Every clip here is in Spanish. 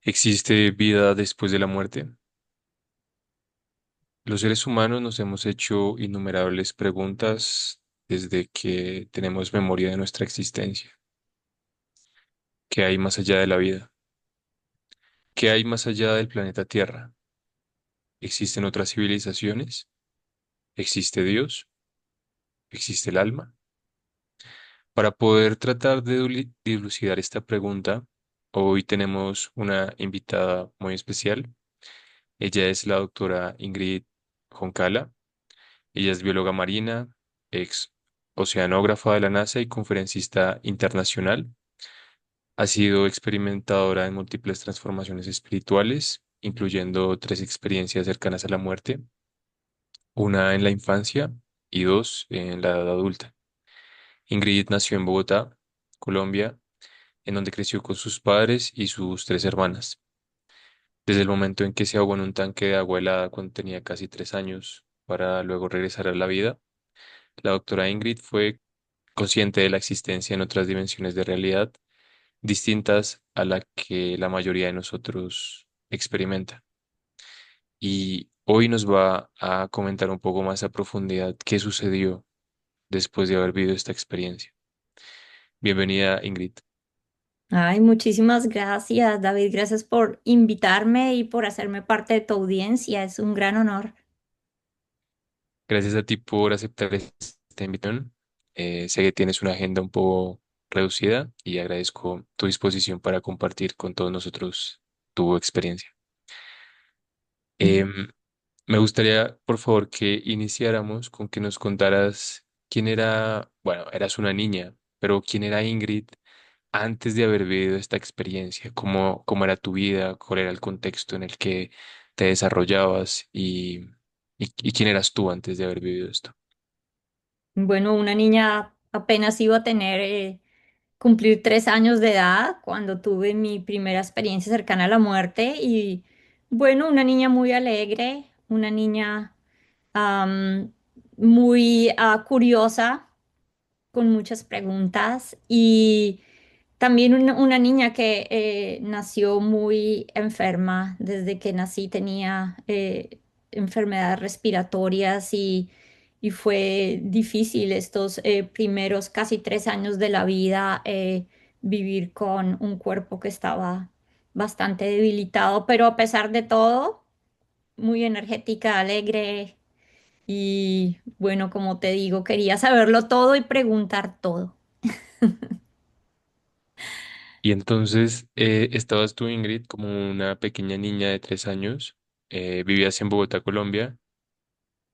¿Existe vida después de la muerte? Los seres humanos nos hemos hecho innumerables preguntas desde que tenemos memoria de nuestra existencia. ¿Qué hay más allá de la vida? ¿Qué hay más allá del planeta Tierra? ¿Existen otras civilizaciones? ¿Existe Dios? ¿Existe el alma? Para poder tratar de dilucidar esta pregunta, hoy tenemos una invitada muy especial. Ella es la doctora Ingrid Joncala. Ella es bióloga marina, ex oceanógrafa de la NASA y conferencista internacional. Ha sido experimentadora en múltiples transformaciones espirituales, incluyendo tres experiencias cercanas a la muerte, una en la infancia y dos en la edad adulta. Ingrid nació en Bogotá, Colombia, en donde creció con sus padres y sus tres hermanas. Desde el momento en que se ahogó en un tanque de agua helada cuando tenía casi 3 años, para luego regresar a la vida, la doctora Ingrid fue consciente de la existencia en otras dimensiones de realidad distintas a la que la mayoría de nosotros experimenta. Y hoy nos va a comentar un poco más a profundidad qué sucedió después de haber vivido esta experiencia. Bienvenida, Ingrid. Ay, muchísimas gracias, David. Gracias por invitarme y por hacerme parte de tu audiencia. Es un gran honor. Gracias a ti por aceptar esta invitación. Sé que tienes una agenda un poco reducida y agradezco tu disposición para compartir con todos nosotros tu experiencia. Em, Me gustaría, por favor, que iniciáramos con que nos contaras quién era, bueno, eras una niña, pero quién era Ingrid antes de haber vivido esta experiencia, cómo era tu vida, cuál era el contexto en el que te desarrollabas y quién eras tú antes de haber vivido esto. Bueno, una niña apenas iba a cumplir 3 años de edad cuando tuve mi primera experiencia cercana a la muerte y bueno, una niña muy alegre, una niña am, muy curiosa, con muchas preguntas y también una niña que nació muy enferma. Desde que nací tenía enfermedades respiratorias y fue difícil estos primeros casi 3 años de la vida, vivir con un cuerpo que estaba bastante debilitado, pero a pesar de todo, muy energética, alegre y bueno, como te digo, quería saberlo todo y preguntar todo. Y entonces estabas tú, Ingrid, como una pequeña niña de 3 años, vivías en Bogotá, Colombia,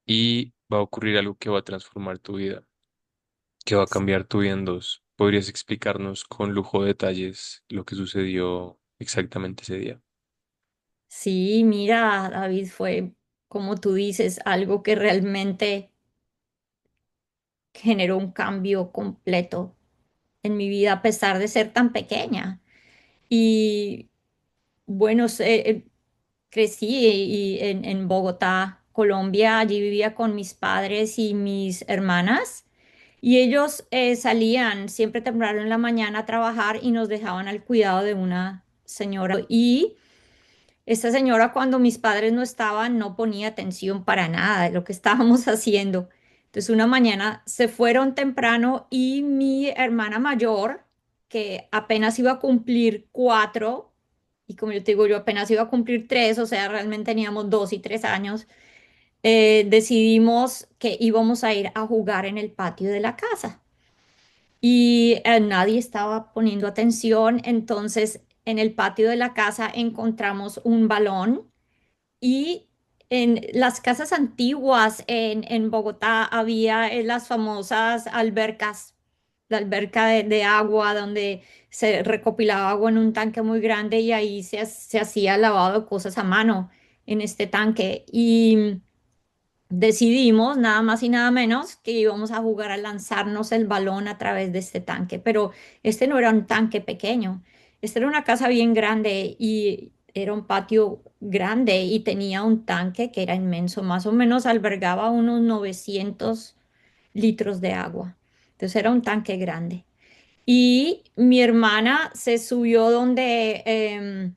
y va a ocurrir algo que va a transformar tu vida, que va a cambiar tu vida en dos. ¿Podrías explicarnos con lujo de detalles lo que sucedió exactamente ese día? Sí, mira, David, fue, como tú dices, algo que realmente generó un cambio completo en mi vida a pesar de ser tan pequeña. Y bueno, crecí en Bogotá, Colombia. Allí vivía con mis padres y mis hermanas. Y ellos salían siempre temprano en la mañana a trabajar y nos dejaban al cuidado de una señora. Y esta señora, cuando mis padres no estaban, no ponía atención para nada de lo que estábamos haciendo. Entonces, una mañana se fueron temprano y mi hermana mayor, que apenas iba a cumplir 4, y como yo te digo, yo apenas iba a cumplir 3, o sea, realmente teníamos 2 y 3 años, decidimos que íbamos a ir a jugar en el patio de la casa. Y nadie estaba poniendo atención, entonces en el patio de la casa encontramos un balón y en las casas antiguas en Bogotá había las famosas albercas, la alberca de agua donde se recopilaba agua en un tanque muy grande y ahí se hacía lavado de cosas a mano en este tanque. Y decidimos nada más y nada menos que íbamos a jugar a lanzarnos el balón a través de este tanque, pero este no era un tanque pequeño, este era una casa bien grande y era un patio grande y tenía un tanque que era inmenso, más o menos albergaba unos 900 litros de agua. Entonces era un tanque grande. Y mi hermana se subió donde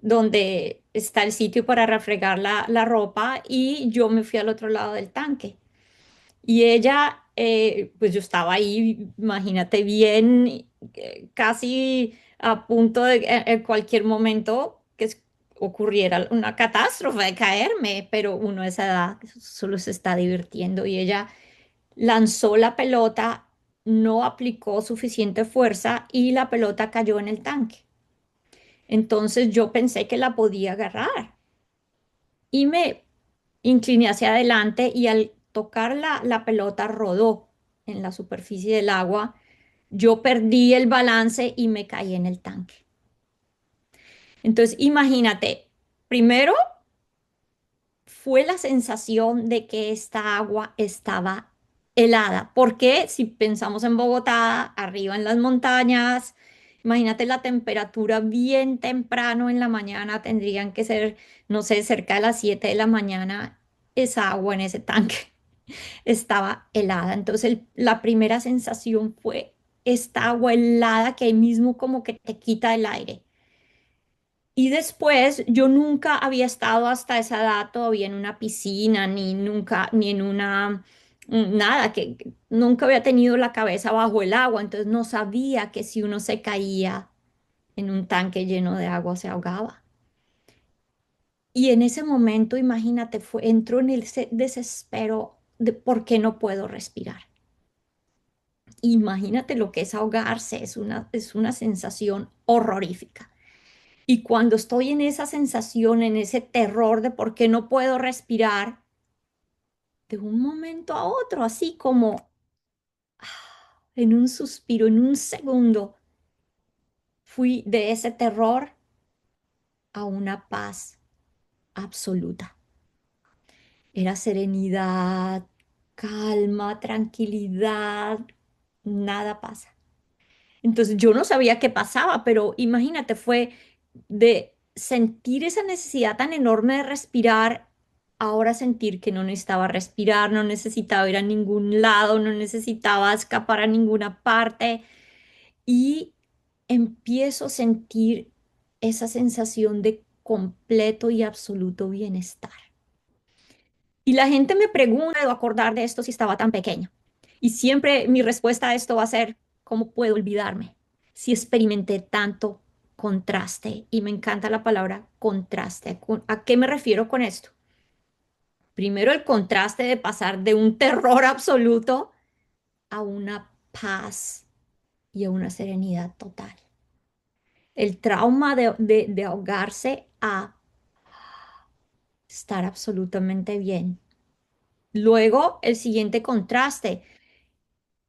donde está el sitio para refregar la ropa y yo me fui al otro lado del tanque. Y ella, pues yo estaba ahí, imagínate bien, casi a punto de en cualquier momento ocurriera una catástrofe de caerme, pero uno a esa edad solo se está divirtiendo y ella lanzó la pelota, no aplicó suficiente fuerza y la pelota cayó en el tanque. Entonces yo pensé que la podía agarrar y me incliné hacia adelante y al tocar la pelota rodó en la superficie del agua. Yo perdí el balance y me caí en el tanque. Entonces imagínate, primero fue la sensación de que esta agua estaba helada, porque si pensamos en Bogotá, arriba en las montañas, imagínate la temperatura bien temprano en la mañana, tendrían que ser, no sé, cerca de las 7 de la mañana, esa agua en ese tanque estaba helada. Entonces la primera sensación fue esta agua helada que ahí mismo como que te quita el aire. Y después yo nunca había estado hasta esa edad todavía en una piscina, ni nunca, ni en una, nada, que nunca había tenido la cabeza bajo el agua, entonces no sabía que si uno se caía en un tanque lleno de agua se ahogaba. Y en ese momento, imagínate, entró en el desespero de por qué no puedo respirar. Imagínate lo que es ahogarse, es una sensación horrorífica. Y cuando estoy en esa sensación, en ese terror de por qué no puedo respirar, de un momento a otro, así como en un suspiro, en un segundo, fui de ese terror a una paz absoluta. Era serenidad, calma, tranquilidad, nada pasa. Entonces yo no sabía qué pasaba, pero imagínate, fue de sentir esa necesidad tan enorme de respirar, ahora sentir que no necesitaba respirar, no necesitaba ir a ningún lado, no necesitaba escapar a ninguna parte y empiezo a sentir esa sensación de completo y absoluto bienestar. Y la gente me pregunta, ¿puedo acordar de esto si estaba tan pequeño? Y siempre mi respuesta a esto va a ser, ¿cómo puedo olvidarme si experimenté tanto contraste? Y me encanta la palabra contraste. ¿A qué me refiero con esto? Primero, el contraste de pasar de un terror absoluto a una paz y a una serenidad total. El trauma de ahogarse a estar absolutamente bien. Luego, el siguiente contraste.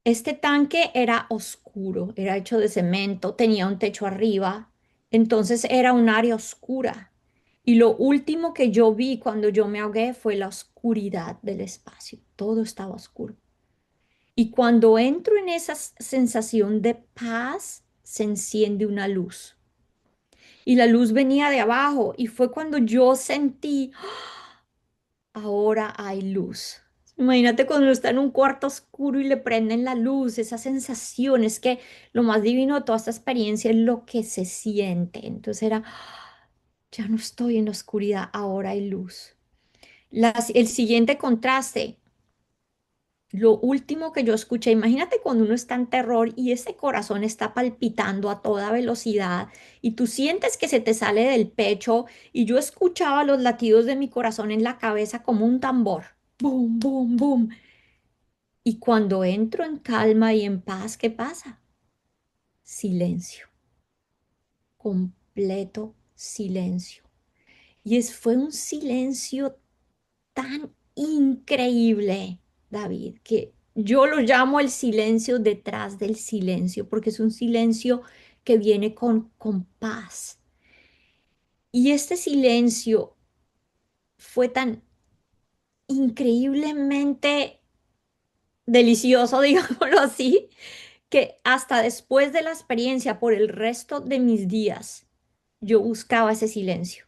Este tanque era oscuro, era hecho de cemento, tenía un techo arriba, entonces era un área oscura. Y lo último que yo vi cuando yo me ahogué fue la oscuridad del espacio, todo estaba oscuro. Y cuando entro en esa sensación de paz, se enciende una luz. Y la luz venía de abajo y fue cuando yo sentí ahora hay luz. Imagínate cuando uno está en un cuarto oscuro y le prenden la luz, esa sensación, es que lo más divino de toda esta experiencia es lo que se siente. Entonces era, ya no estoy en la oscuridad, ahora hay luz. El siguiente contraste, lo último que yo escuché, imagínate cuando uno está en terror y ese corazón está palpitando a toda velocidad y tú sientes que se te sale del pecho y yo escuchaba los latidos de mi corazón en la cabeza como un tambor. Boom, boom, boom. Y cuando entro en calma y en paz, ¿qué pasa? Silencio, completo silencio. Fue un silencio tan increíble, David, que yo lo llamo el silencio detrás del silencio, porque es un silencio que viene con paz. Y este silencio fue tan increíblemente delicioso, digámoslo así, que hasta después de la experiencia, por el resto de mis días, yo buscaba ese silencio.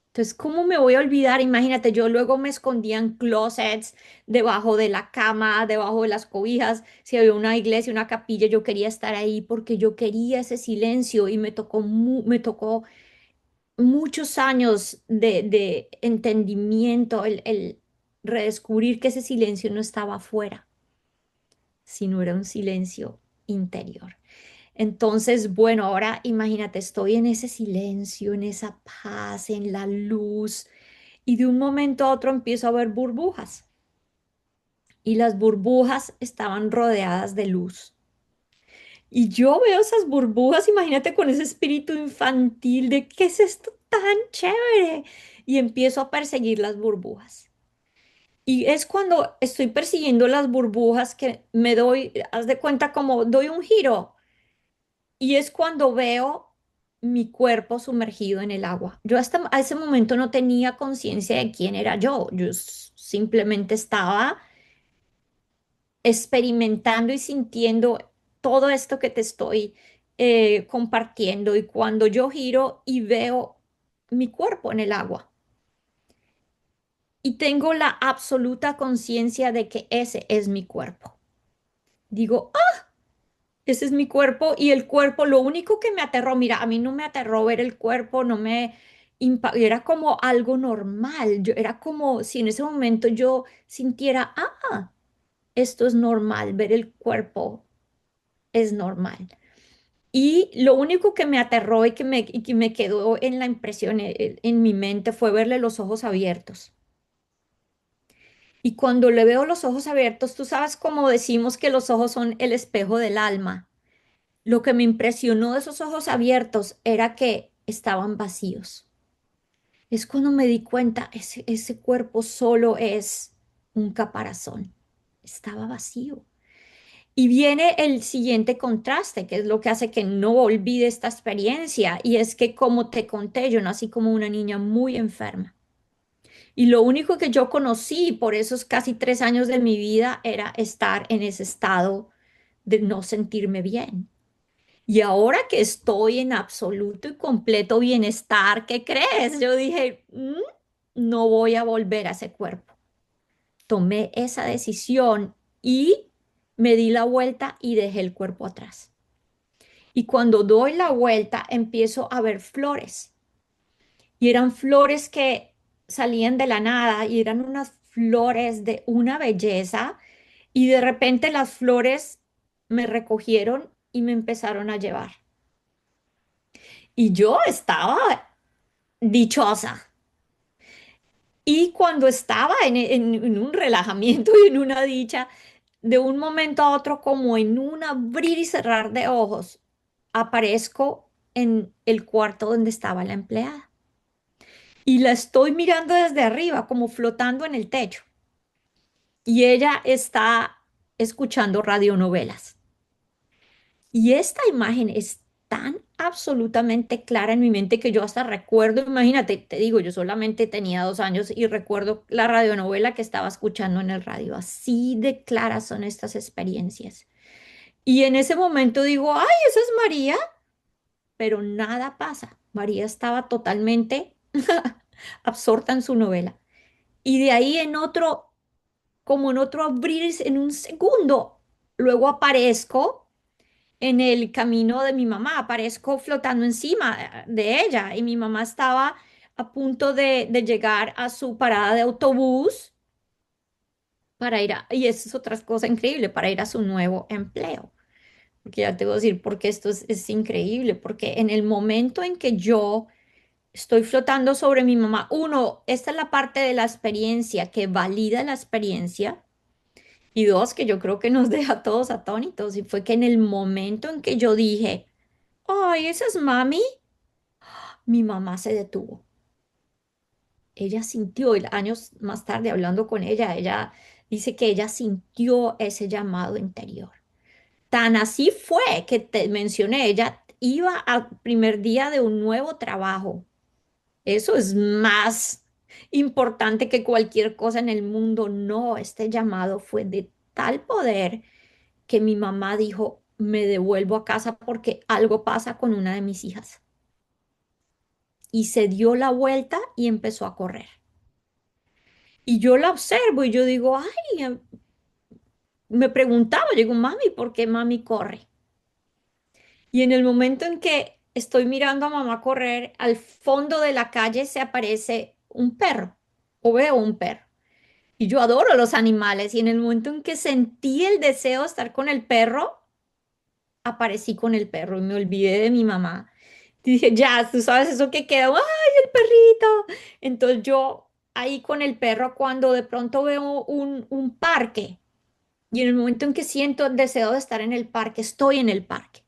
Entonces, ¿cómo me voy a olvidar? Imagínate, yo luego me escondía en closets, debajo de la cama, debajo de las cobijas. Si había una iglesia, una capilla, yo quería estar ahí porque yo quería ese silencio y me tocó muchos años de entendimiento, el redescubrir que ese silencio no estaba afuera, sino era un silencio interior. Entonces, bueno, ahora imagínate, estoy en ese silencio, en esa paz, en la luz, y de un momento a otro empiezo a ver burbujas, y las burbujas estaban rodeadas de luz. Y yo veo esas burbujas, imagínate con ese espíritu infantil de ¿qué es esto tan chévere? Y empiezo a perseguir las burbujas. Y es cuando estoy persiguiendo las burbujas que me doy, haz de cuenta como doy un giro. Y es cuando veo mi cuerpo sumergido en el agua. Yo hasta a ese momento no tenía conciencia de quién era yo. Yo simplemente estaba experimentando y sintiendo todo esto que te estoy compartiendo. Y cuando yo giro y veo mi cuerpo en el agua y tengo la absoluta conciencia de que ese es mi cuerpo. Digo, ese es mi cuerpo y el cuerpo, lo único que me aterró, mira, a mí no me aterró ver el cuerpo, no me era como algo normal, yo era como si en ese momento yo sintiera, esto es normal, ver el cuerpo es normal. Y lo único que me aterró y que me quedó en la impresión, en mi mente, fue verle los ojos abiertos. Y cuando le veo los ojos abiertos, tú sabes cómo decimos que los ojos son el espejo del alma. Lo que me impresionó de esos ojos abiertos era que estaban vacíos. Es cuando me di cuenta, ese cuerpo solo es un caparazón. Estaba vacío. Y viene el siguiente contraste, que es lo que hace que no olvide esta experiencia, y es que como te conté, yo nací como una niña muy enferma. Y lo único que yo conocí por esos casi 3 años de mi vida era estar en ese estado de no sentirme bien. Y ahora que estoy en absoluto y completo bienestar, ¿qué crees? Yo dije, no voy a volver a ese cuerpo". Tomé esa decisión y me di la vuelta y dejé el cuerpo atrás. Y cuando doy la vuelta, empiezo a ver flores. Y eran flores que salían de la nada y eran unas flores de una belleza. Y de repente las flores me recogieron y me empezaron a llevar. Y yo estaba dichosa. Y cuando estaba en un relajamiento y en una dicha, de un momento a otro, como en un abrir y cerrar de ojos, aparezco en el cuarto donde estaba la empleada. Y la estoy mirando desde arriba, como flotando en el techo. Y ella está escuchando radionovelas. Y esta imagen es tan absolutamente clara en mi mente que yo hasta recuerdo, imagínate, te digo, yo solamente tenía 2 años y recuerdo la radionovela que estaba escuchando en el radio. Así de claras son estas experiencias. Y en ese momento digo, ay, esa es María, pero nada pasa. María estaba totalmente absorta en su novela. Y de ahí en otro, como en otro abrir, en un segundo, luego aparezco en el camino de mi mamá, aparezco flotando encima de ella y mi mamá estaba a punto de llegar a su parada de autobús para ir a, y eso es otra cosa increíble, para ir a su nuevo empleo. Porque ya te voy a decir, porque esto es increíble, porque en el momento en que yo estoy flotando sobre mi mamá, uno, esta es la parte de la experiencia que valida la experiencia. Y dos, que yo creo que nos deja a todos atónitos, y fue que en el momento en que yo dije, ay, esa es mami, mi mamá se detuvo. Ella sintió, y años más tarde hablando con ella dice que ella sintió ese llamado interior. Tan así fue que te mencioné, ella iba al primer día de un nuevo trabajo. Eso es más importante que cualquier cosa en el mundo. No, este llamado fue de tal poder que mi mamá dijo, me devuelvo a casa porque algo pasa con una de mis hijas. Y se dio la vuelta y empezó a correr. Y yo la observo y yo digo, ay, me preguntaba, yo digo, mami, ¿por qué mami corre? Y en el momento en que estoy mirando a mamá correr, al fondo de la calle se aparece un perro o veo un perro. Y yo adoro los animales y en el momento en que sentí el deseo de estar con el perro, aparecí con el perro y me olvidé de mi mamá. Dije, ya, tú sabes eso que quedó, ¡ay, el perrito! Entonces yo ahí con el perro cuando de pronto veo un parque y en el momento en que siento el deseo de estar en el parque, estoy en el parque.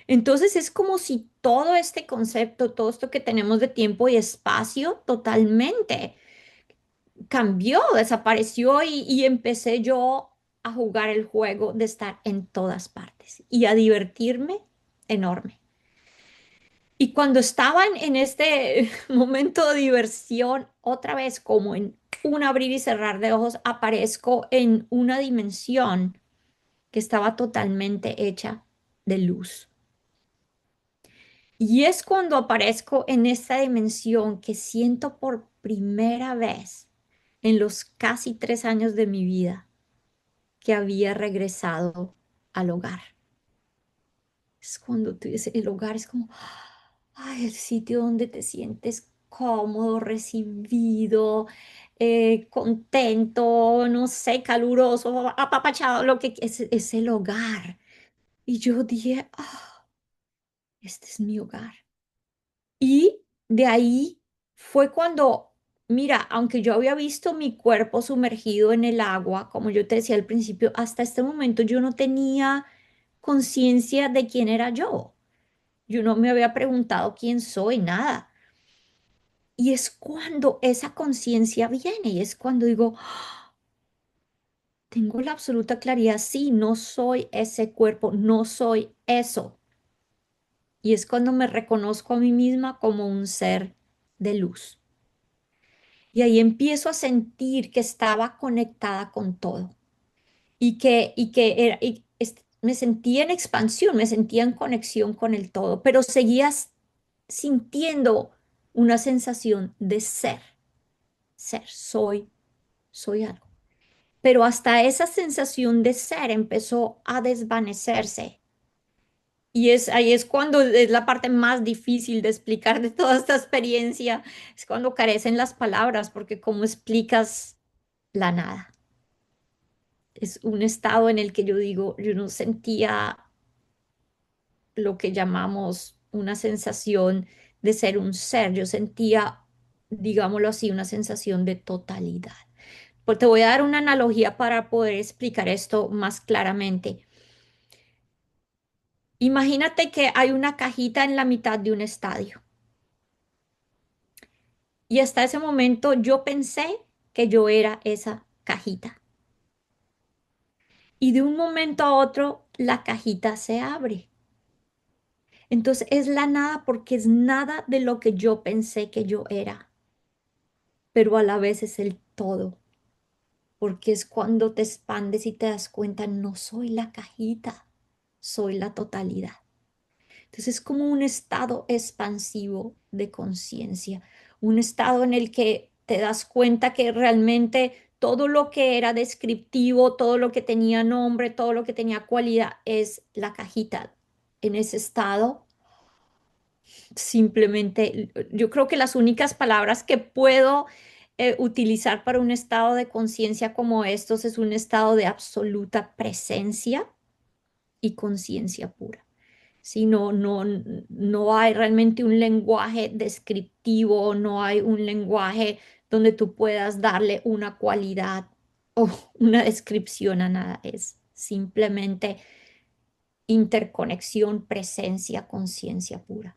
Entonces es como si todo este concepto, todo esto que tenemos de tiempo y espacio totalmente cambió, desapareció y empecé yo a jugar el juego de estar en todas partes y a divertirme enorme. Y cuando estaban en este momento de diversión, otra vez como en un abrir y cerrar de ojos, aparezco en una dimensión que estaba totalmente hecha de luz. Y es cuando aparezco en esta dimensión que siento por primera vez en los casi 3 años de mi vida que había regresado al hogar. Es cuando tú dices, el hogar es como, ay, el sitio donde te sientes cómodo, recibido, contento, no sé, caluroso, apapachado, lo que es el hogar. Y yo dije, ah, este es mi hogar. Y de ahí fue cuando, mira, aunque yo había visto mi cuerpo sumergido en el agua, como yo te decía al principio, hasta este momento yo no tenía conciencia de quién era yo. Yo no me había preguntado quién soy, nada. Y es cuando esa conciencia viene y es cuando digo, "Ah, tengo la absoluta claridad, sí, no soy ese cuerpo, no soy eso". Y es cuando me reconozco a mí misma como un ser de luz. Y ahí empiezo a sentir que estaba conectada con todo me sentía en expansión, me sentía en conexión con el todo, pero seguías sintiendo una sensación de ser, soy algo. Pero hasta esa sensación de ser empezó a desvanecerse. Y ahí es cuando es la parte más difícil de explicar de toda esta experiencia, es cuando carecen las palabras, porque ¿cómo explicas la nada? Es un estado en el que yo digo, yo no sentía lo que llamamos una sensación de ser un ser, yo sentía, digámoslo así, una sensación de totalidad. Pues te voy a dar una analogía para poder explicar esto más claramente. Imagínate que hay una cajita en la mitad de un estadio y hasta ese momento yo pensé que yo era esa cajita y de un momento a otro la cajita se abre. Entonces es la nada porque es nada de lo que yo pensé que yo era, pero a la vez es el todo, porque es cuando te expandes y te das cuenta, no soy la cajita, soy la totalidad. Entonces es como un estado expansivo de conciencia, un estado en el que te das cuenta que realmente todo lo que era descriptivo, todo lo que tenía nombre, todo lo que tenía cualidad es la cajita. En ese estado, simplemente, yo creo que las únicas palabras que puedo utilizar para un estado de conciencia como estos es un estado de absoluta presencia y conciencia pura. Si no hay realmente un lenguaje descriptivo, no hay un lenguaje donde tú puedas darle una cualidad o una descripción a nada. Es simplemente interconexión, presencia, conciencia pura.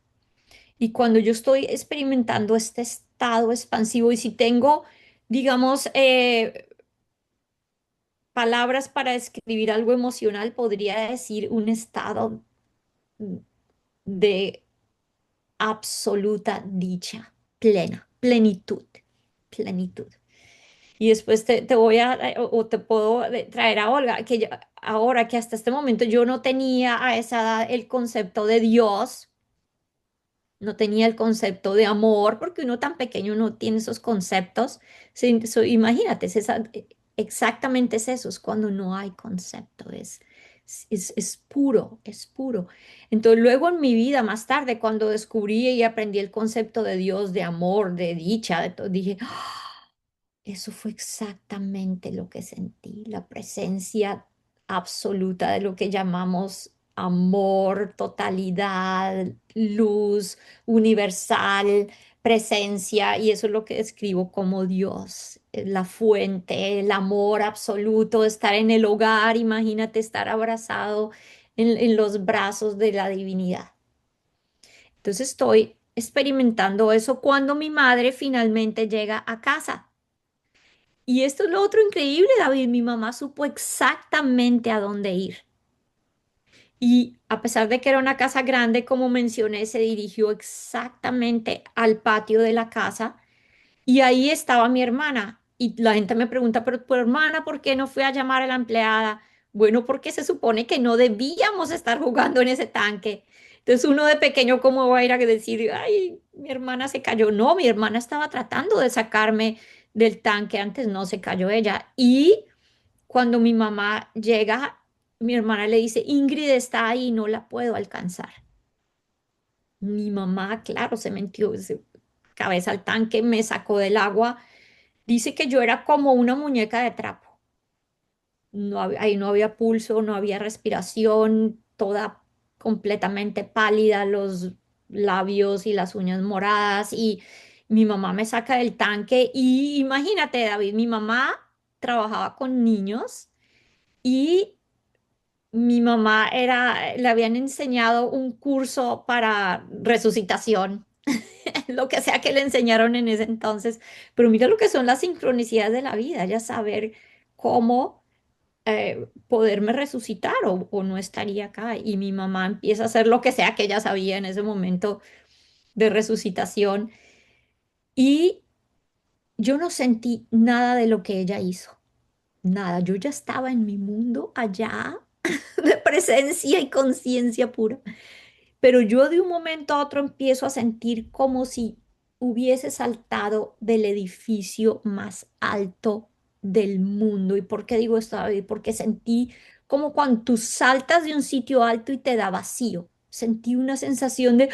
Y cuando yo estoy experimentando este estado expansivo y si tengo, digamos, palabras para describir algo emocional, podría decir un estado de absoluta dicha, plena, plenitud, plenitud. Y después te voy a, o te puedo traer a Olga, que ahora que hasta este momento yo no tenía a esa edad el concepto de Dios, no tenía el concepto de amor, porque uno tan pequeño no tiene esos conceptos. Sí, imagínate, exactamente es eso, es cuando no hay concepto, es Es puro, es puro. Entonces luego en mi vida, más tarde, cuando descubrí y aprendí el concepto de Dios, de amor, de dicha, de todo, dije, eso fue exactamente lo que sentí, la presencia absoluta de lo que llamamos amor, totalidad, luz universal, presencia, y eso es lo que describo como Dios, la fuente, el amor absoluto, estar en el hogar, imagínate estar abrazado en los brazos de la divinidad. Entonces estoy experimentando eso cuando mi madre finalmente llega a casa. Y esto es lo otro increíble, David. Mi mamá supo exactamente a dónde ir. Y a pesar de que era una casa grande, como mencioné, se dirigió exactamente al patio de la casa. Y ahí estaba mi hermana. Y la gente me pregunta, pero tu hermana, ¿por qué no fue a llamar a la empleada? Bueno, porque se supone que no debíamos estar jugando en ese tanque. Entonces uno de pequeño, ¿cómo va a ir a decir, ay, mi hermana se cayó? No, mi hermana estaba tratando de sacarme del tanque, antes no se cayó ella. Y cuando mi mamá llega, mi hermana le dice, Ingrid está ahí, no la puedo alcanzar. Mi mamá, claro, se metió cabeza al tanque, me sacó del agua. Dice que yo era como una muñeca de trapo. Ahí no había pulso, no había respiración, toda completamente pálida, los labios y las uñas moradas. Y mi mamá me saca del tanque. Y imagínate, David, mi mamá trabajaba con niños y mi mamá le habían enseñado un curso para resucitación, lo que sea que le enseñaron en ese entonces. Pero mira lo que son las sincronicidades de la vida, ya saber cómo poderme resucitar o no estaría acá. Y mi mamá empieza a hacer lo que sea que ella sabía en ese momento de resucitación. Y yo no sentí nada de lo que ella hizo. Nada, yo ya estaba en mi mundo allá de presencia y conciencia pura. Pero yo de un momento a otro empiezo a sentir como si hubiese saltado del edificio más alto del mundo. ¿Y por qué digo esto, David? Porque sentí como cuando tú saltas de un sitio alto y te da vacío. Sentí una sensación de...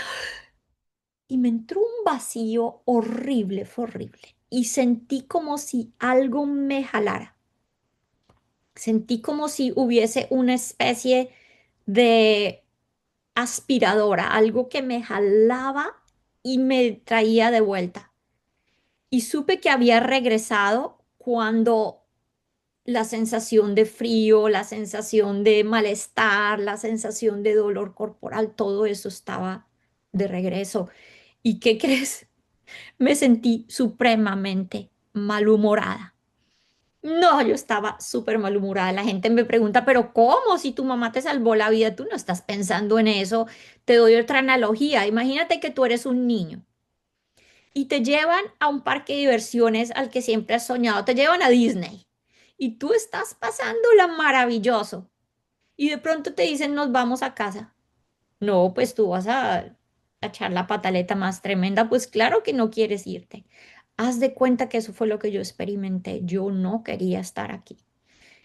Y me entró un vacío horrible, fue horrible. Y sentí como si algo me jalara. Sentí como si hubiese una especie de aspiradora, algo que me jalaba y me traía de vuelta. Y supe que había regresado cuando la sensación de frío, la sensación de malestar, la sensación de dolor corporal, todo eso estaba de regreso. ¿Y qué crees? Me sentí supremamente malhumorada. No, yo estaba súper malhumorada. La gente me pregunta, pero ¿cómo? Si tu mamá te salvó la vida, tú no estás pensando en eso. Te doy otra analogía. Imagínate que tú eres un niño y te llevan a un parque de diversiones al que siempre has soñado. Te llevan a Disney y tú estás pasándola maravilloso. Y de pronto te dicen, nos vamos a casa. No, pues tú vas a echar la pataleta más tremenda. Pues claro que no quieres irte. Haz de cuenta que eso fue lo que yo experimenté. Yo no quería estar aquí.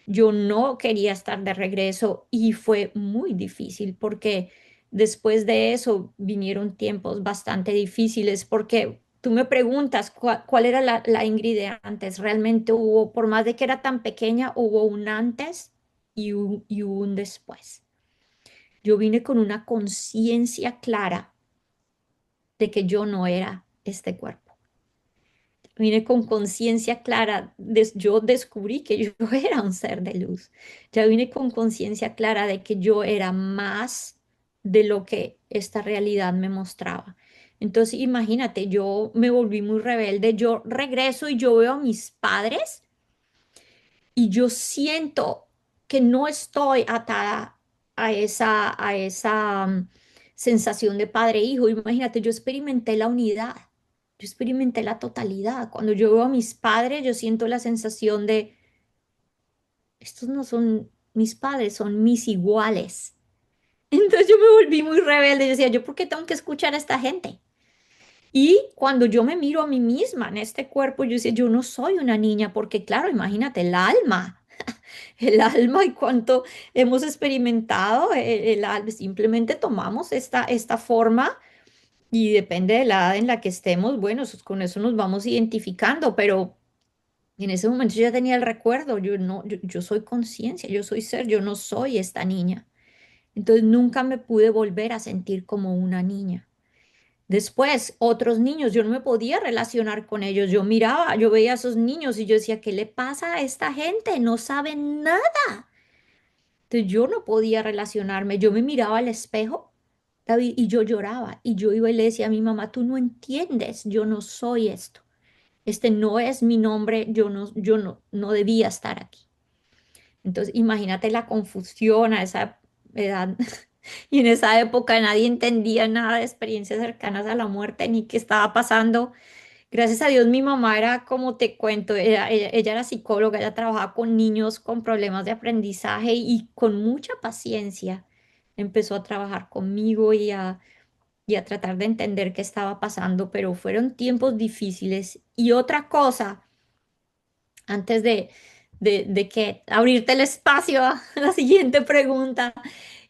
Yo no quería estar de regreso y fue muy difícil porque después de eso vinieron tiempos bastante difíciles porque tú me preguntas cuál era la Ingrid de antes. Realmente hubo, por más de que era tan pequeña, hubo un antes y hubo un después. Yo vine con una conciencia clara de que yo no era este cuerpo. Vine con conciencia clara, yo descubrí que yo era un ser de luz. Ya vine con conciencia clara de que yo era más de lo que esta realidad me mostraba. Entonces, imagínate, yo me volví muy rebelde, yo regreso y yo veo a mis padres y yo siento que no estoy atada a esa sensación de padre-hijo. Imagínate, yo experimenté la unidad, yo experimenté la totalidad. Cuando yo veo a mis padres, yo siento la sensación de, estos no son mis padres, son mis iguales. Entonces yo me volví muy rebelde. Yo decía, ¿yo por qué tengo que escuchar a esta gente? Y cuando yo me miro a mí misma en este cuerpo, yo decía, yo no soy una niña, porque claro, imagínate, el alma. el alma y cuánto hemos experimentado el alma. Simplemente tomamos esta forma y depende de la edad en la que estemos, bueno, con eso nos vamos identificando, pero en ese momento yo ya tenía el recuerdo, yo no, yo soy conciencia, yo soy ser, yo no soy esta niña. Entonces nunca me pude volver a sentir como una niña. Después, otros niños, yo no me podía relacionar con ellos. Yo miraba, yo veía a esos niños y yo decía, ¿qué le pasa a esta gente? No saben nada. Entonces yo no podía relacionarme. Yo me miraba al espejo, David, y yo lloraba. Y yo iba y le decía a mi mamá, tú no entiendes, yo no soy esto. Este no es mi nombre, yo no debía estar aquí. Entonces, imagínate la confusión a esa edad. Y en esa época nadie entendía nada de experiencias cercanas a la muerte ni qué estaba pasando. Gracias a Dios, mi mamá era, como te cuento, ella era psicóloga, ella trabajaba con niños con problemas de aprendizaje y con mucha paciencia empezó a trabajar conmigo y a tratar de entender qué estaba pasando, pero fueron tiempos difíciles. Y otra cosa, antes de que abrirte el espacio a la siguiente pregunta,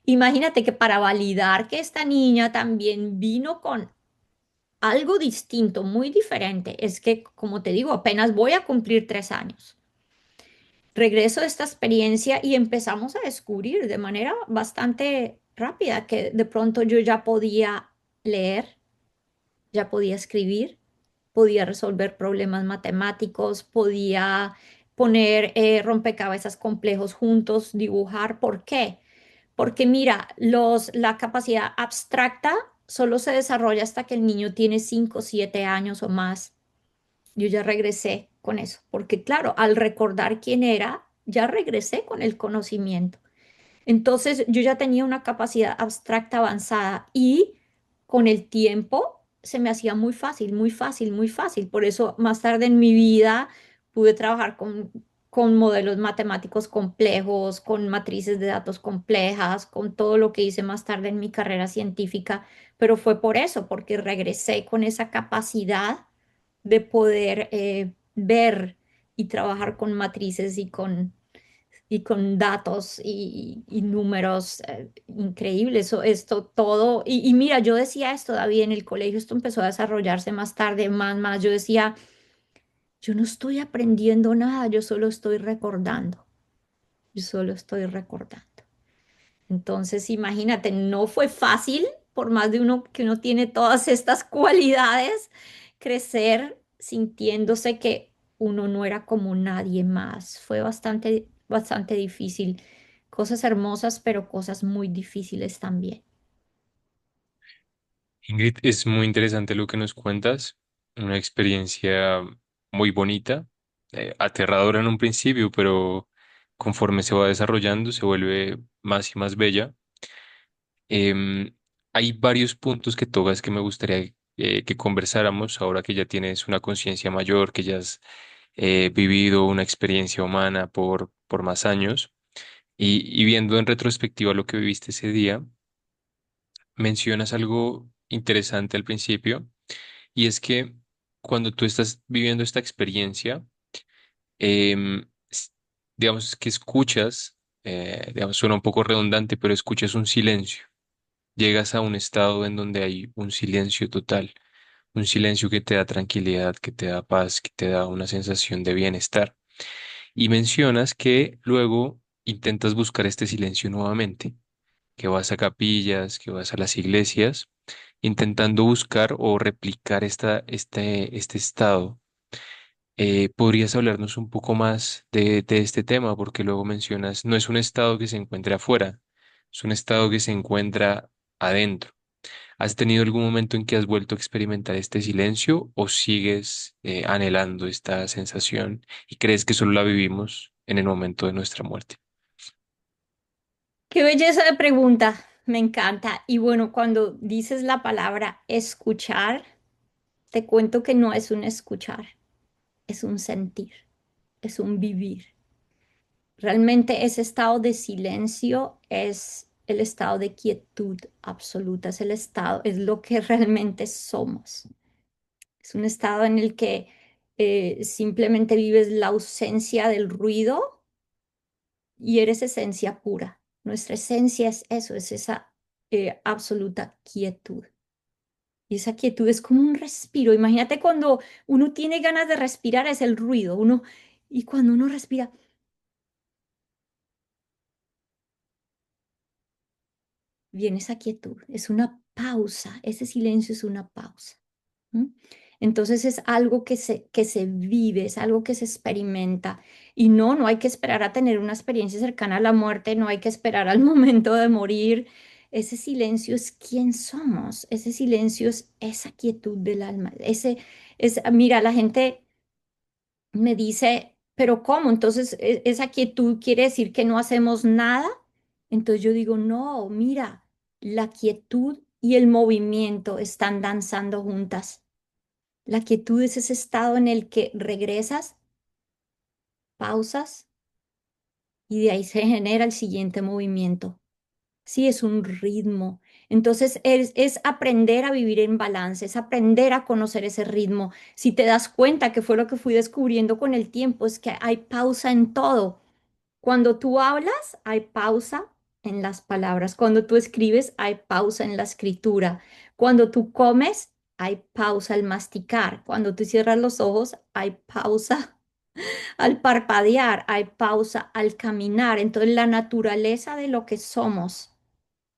imagínate que para validar que esta niña también vino con algo distinto, muy diferente, es que, como te digo, apenas voy a cumplir 3 años. Regreso de esta experiencia y empezamos a descubrir de manera bastante rápida que de pronto yo ya podía leer, ya podía escribir, podía resolver problemas matemáticos, podía poner rompecabezas complejos juntos, dibujar. ¿Por qué? Porque mira, la capacidad abstracta solo se desarrolla hasta que el niño tiene 5, 7 años o más. Yo ya regresé con eso, porque claro, al recordar quién era, ya regresé con el conocimiento. Entonces yo ya tenía una capacidad abstracta avanzada y con el tiempo se me hacía muy fácil, muy fácil, muy fácil. Por eso más tarde en mi vida pude trabajar con modelos matemáticos complejos, con matrices de datos complejas, con todo lo que hice más tarde en mi carrera científica. Pero fue por eso, porque regresé con esa capacidad de poder ver y trabajar con matrices y con datos y números increíbles. Esto todo. Y mira, yo decía esto, David, en el colegio esto empezó a desarrollarse más tarde, más. Yo decía, yo no estoy aprendiendo nada, yo solo estoy recordando. Yo solo estoy recordando. Entonces, imagínate, no fue fácil, por más de uno que uno tiene todas estas cualidades, crecer sintiéndose que uno no era como nadie más. Fue bastante, bastante difícil. Cosas hermosas, pero cosas muy difíciles también. Ingrid, es muy interesante lo que nos cuentas, una experiencia muy bonita, aterradora en un principio, pero conforme se va desarrollando se vuelve más y más bella. Em, Hay varios puntos que tocas que me gustaría que conversáramos ahora que ya tienes una conciencia mayor, que ya has vivido una experiencia humana por más años y viendo en retrospectiva lo que viviste ese día, mencionas algo interesante al principio y es que cuando tú estás viviendo esta experiencia, s- digamos que escuchas, digamos, suena un poco redundante, pero escuchas un silencio. Llegas a un estado en donde hay un silencio total, un silencio que te da tranquilidad, que te da paz, que te da una sensación de bienestar. Y mencionas que luego intentas buscar este silencio nuevamente, que vas a capillas, que vas a las iglesias, intentando buscar o replicar este estado. ¿Podrías hablarnos un poco más de este tema? Porque luego mencionas, no es un estado que se encuentre afuera, es un estado que se encuentra adentro. ¿Has tenido algún momento en que has vuelto a experimentar este silencio o sigues anhelando esta sensación y crees que solo la vivimos en el momento de nuestra muerte? Qué belleza de pregunta, me encanta. Y bueno, cuando dices la palabra escuchar, te cuento que no es un escuchar, es un sentir, es un vivir. Realmente ese estado de silencio es el estado de quietud absoluta, es el estado, es lo que realmente somos. Es un estado en el que simplemente vives la ausencia del ruido y eres esencia pura. Nuestra esencia es eso, es esa absoluta quietud. Y esa quietud es como un respiro. Imagínate cuando uno tiene ganas de respirar, es el ruido. Y cuando uno respira, viene esa quietud. Es una pausa. Ese silencio es una pausa. ¿M? Entonces es algo que se vive, es algo que se experimenta. Y no hay que esperar a tener una experiencia cercana a la muerte, no hay que esperar al momento de morir. Ese silencio es quién somos, ese silencio es esa quietud del alma. Mira, la gente me dice, pero ¿cómo? Entonces, esa quietud quiere decir que no hacemos nada. Entonces yo digo, no, mira, la quietud y el movimiento están danzando juntas. La quietud es ese estado en el que regresas, pausas y de ahí se genera el siguiente movimiento. Sí, es un ritmo. Entonces es aprender a vivir en balance, es aprender a conocer ese ritmo. Si te das cuenta que fue lo que fui descubriendo con el tiempo, es que hay pausa en todo. Cuando tú hablas, hay pausa en las palabras. Cuando tú escribes, hay pausa en la escritura. Cuando tú comes, hay pausa al masticar. Cuando tú cierras los ojos, hay pausa al parpadear, hay pausa al caminar. Entonces, la naturaleza de lo que somos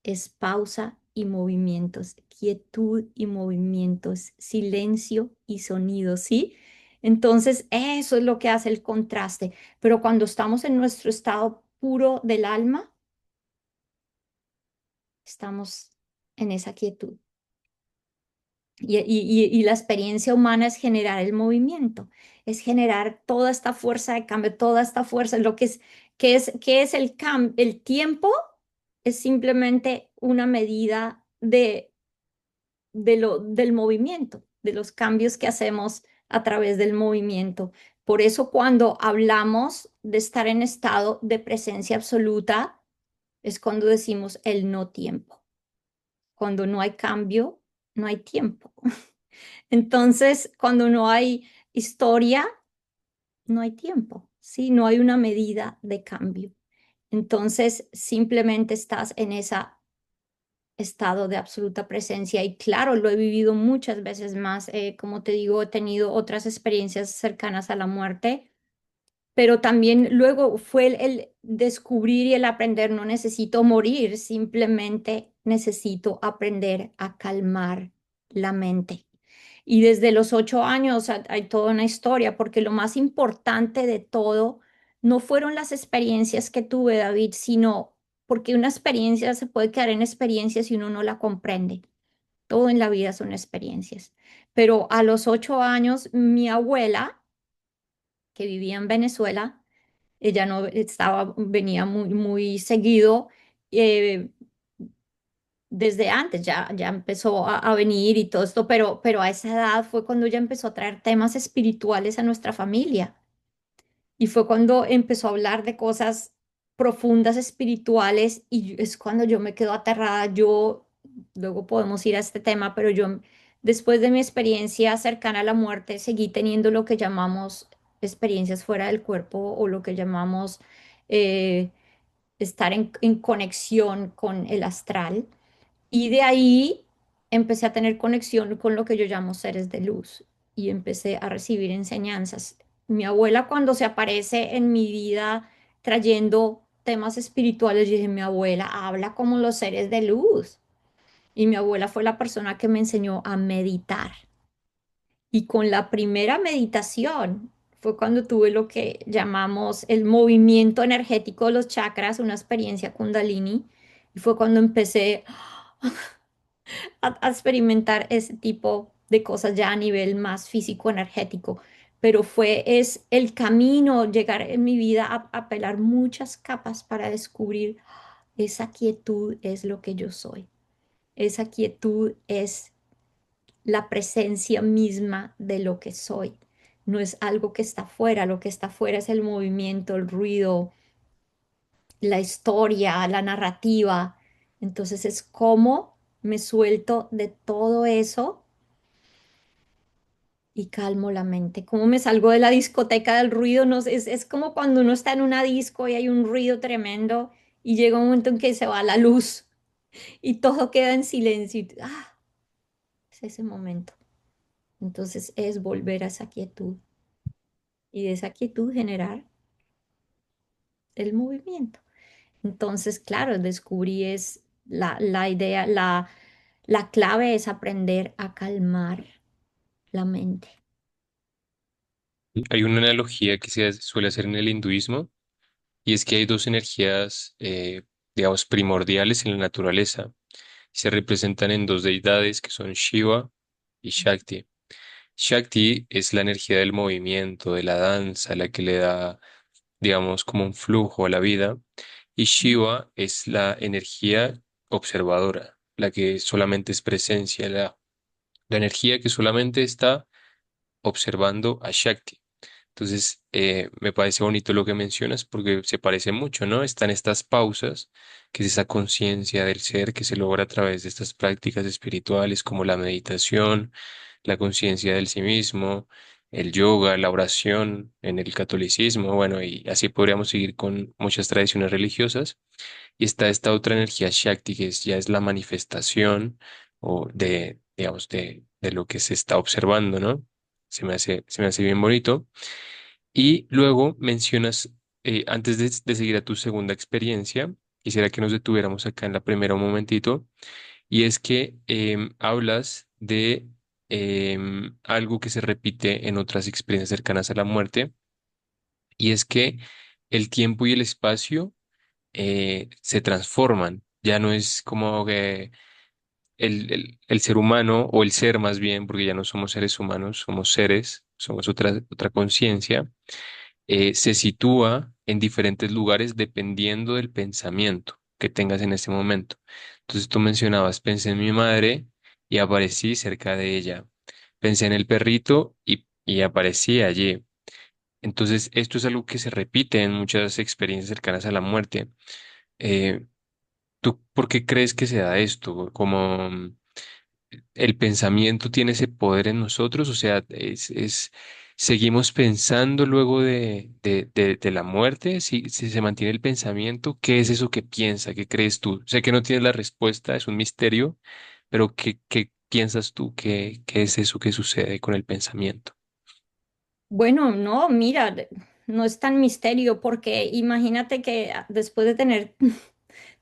es pausa y movimientos, quietud y movimientos, silencio y sonido, ¿sí? Entonces, eso es lo que hace el contraste. Pero cuando estamos en nuestro estado puro del alma, estamos en esa quietud. Y la experiencia humana es generar el movimiento, es generar toda esta fuerza de cambio, toda esta fuerza, lo que es el cambio, el tiempo es simplemente una medida del movimiento, de los cambios que hacemos a través del movimiento. Por eso cuando hablamos de estar en estado de presencia absoluta, es cuando decimos el no tiempo. Cuando no hay cambio, no hay tiempo. Entonces, cuando no hay historia, no hay tiempo, ¿sí? No hay una medida de cambio. Entonces, simplemente estás en ese estado de absoluta presencia y claro, lo he vivido muchas veces más. Como te digo, he tenido otras experiencias cercanas a la muerte, pero también luego fue el descubrir y el aprender, no necesito morir, simplemente necesito aprender a calmar la mente. Y desde los 8 años hay toda una historia, porque lo más importante de todo no fueron las experiencias que tuve, David, sino porque una experiencia se puede quedar en experiencia si uno no la comprende. Todo en la vida son experiencias. Pero a los 8 años, mi abuela, que vivía en Venezuela, ella no estaba, venía muy seguido. eh, Desde antes ya empezó a venir y todo esto, pero a esa edad fue cuando ella empezó a traer temas espirituales a nuestra familia. Y fue cuando empezó a hablar de cosas profundas espirituales y es cuando yo me quedo aterrada. Luego podemos ir a este tema, pero yo, después de mi experiencia cercana a la muerte, seguí teniendo lo que llamamos experiencias fuera del cuerpo o lo que llamamos eh, estar en conexión con el astral. Y de ahí empecé a tener conexión con lo que yo llamo seres de luz y empecé a recibir enseñanzas. Mi abuela cuando se aparece en mi vida trayendo temas espirituales, yo dije, mi abuela habla como los seres de luz. Y mi abuela fue la persona que me enseñó a meditar. Y con la primera meditación fue cuando tuve lo que llamamos el movimiento energético de los chakras, una experiencia Kundalini. Y fue cuando empecé a experimentar ese tipo de cosas ya a nivel más físico, energético. Pero es el camino, llegar en mi vida a pelar muchas capas para descubrir esa quietud es lo que yo soy. Esa quietud es la presencia misma de lo que soy. No es algo que está fuera, lo que está fuera es el movimiento, el ruido, la historia, la narrativa. Entonces es como me suelto de todo eso y calmo la mente. ¿Cómo me salgo de la discoteca del ruido? No sé, es como cuando uno está en una disco y hay un ruido tremendo y llega un momento en que se va la luz y todo queda en silencio. Es ese momento. Entonces es volver a esa quietud y de esa quietud generar el movimiento. Entonces, claro, descubrí es la idea, la clave es aprender a calmar la mente. Hay una analogía que se suele hacer en el hinduismo y es que hay dos energías, digamos, primordiales en la naturaleza. Se representan en dos deidades que son Shiva y Shakti. Shakti es la energía del movimiento, de la danza, la que le da, digamos, como un flujo a la vida. Y Shiva es la energía observadora, la que solamente es presencia, la energía que solamente está observando a Shakti. Entonces, me parece bonito lo que mencionas porque se parece mucho, ¿no? Están estas pausas, que es esa conciencia del ser que se logra a través de estas prácticas espirituales como la meditación, la conciencia del sí mismo, el yoga, la oración en el catolicismo, bueno, y así podríamos seguir con muchas tradiciones religiosas. Y está esta otra energía Shakti, que ya es la manifestación o de, digamos, de lo que se está observando, ¿no? Se me hace bien bonito. Y luego mencionas, antes de seguir a tu segunda experiencia, quisiera que nos detuviéramos acá en la primera un momentito, y es que hablas de algo que se repite en otras experiencias cercanas a la muerte, y es que el tiempo y el espacio se transforman. Ya no es como que el ser humano, o el ser más bien, porque ya no somos seres humanos, somos seres, somos otra conciencia, se sitúa en diferentes lugares dependiendo del pensamiento que tengas en ese momento. Entonces tú mencionabas, pensé en mi madre y aparecí cerca de ella. Pensé en el perrito y aparecí allí. Entonces esto es algo que se repite en muchas experiencias cercanas a la muerte. Eh, ¿Tú por qué crees que se da esto? Como el pensamiento tiene ese poder en nosotros, o sea, seguimos pensando luego de la muerte, si se mantiene el pensamiento, ¿qué es eso que piensa? ¿Qué crees tú? Sé que no tienes la respuesta, es un misterio, pero ¿qué piensas tú? ¿Qué es eso que sucede con el pensamiento? Bueno, no, mira, no es tan misterio porque imagínate que después de tener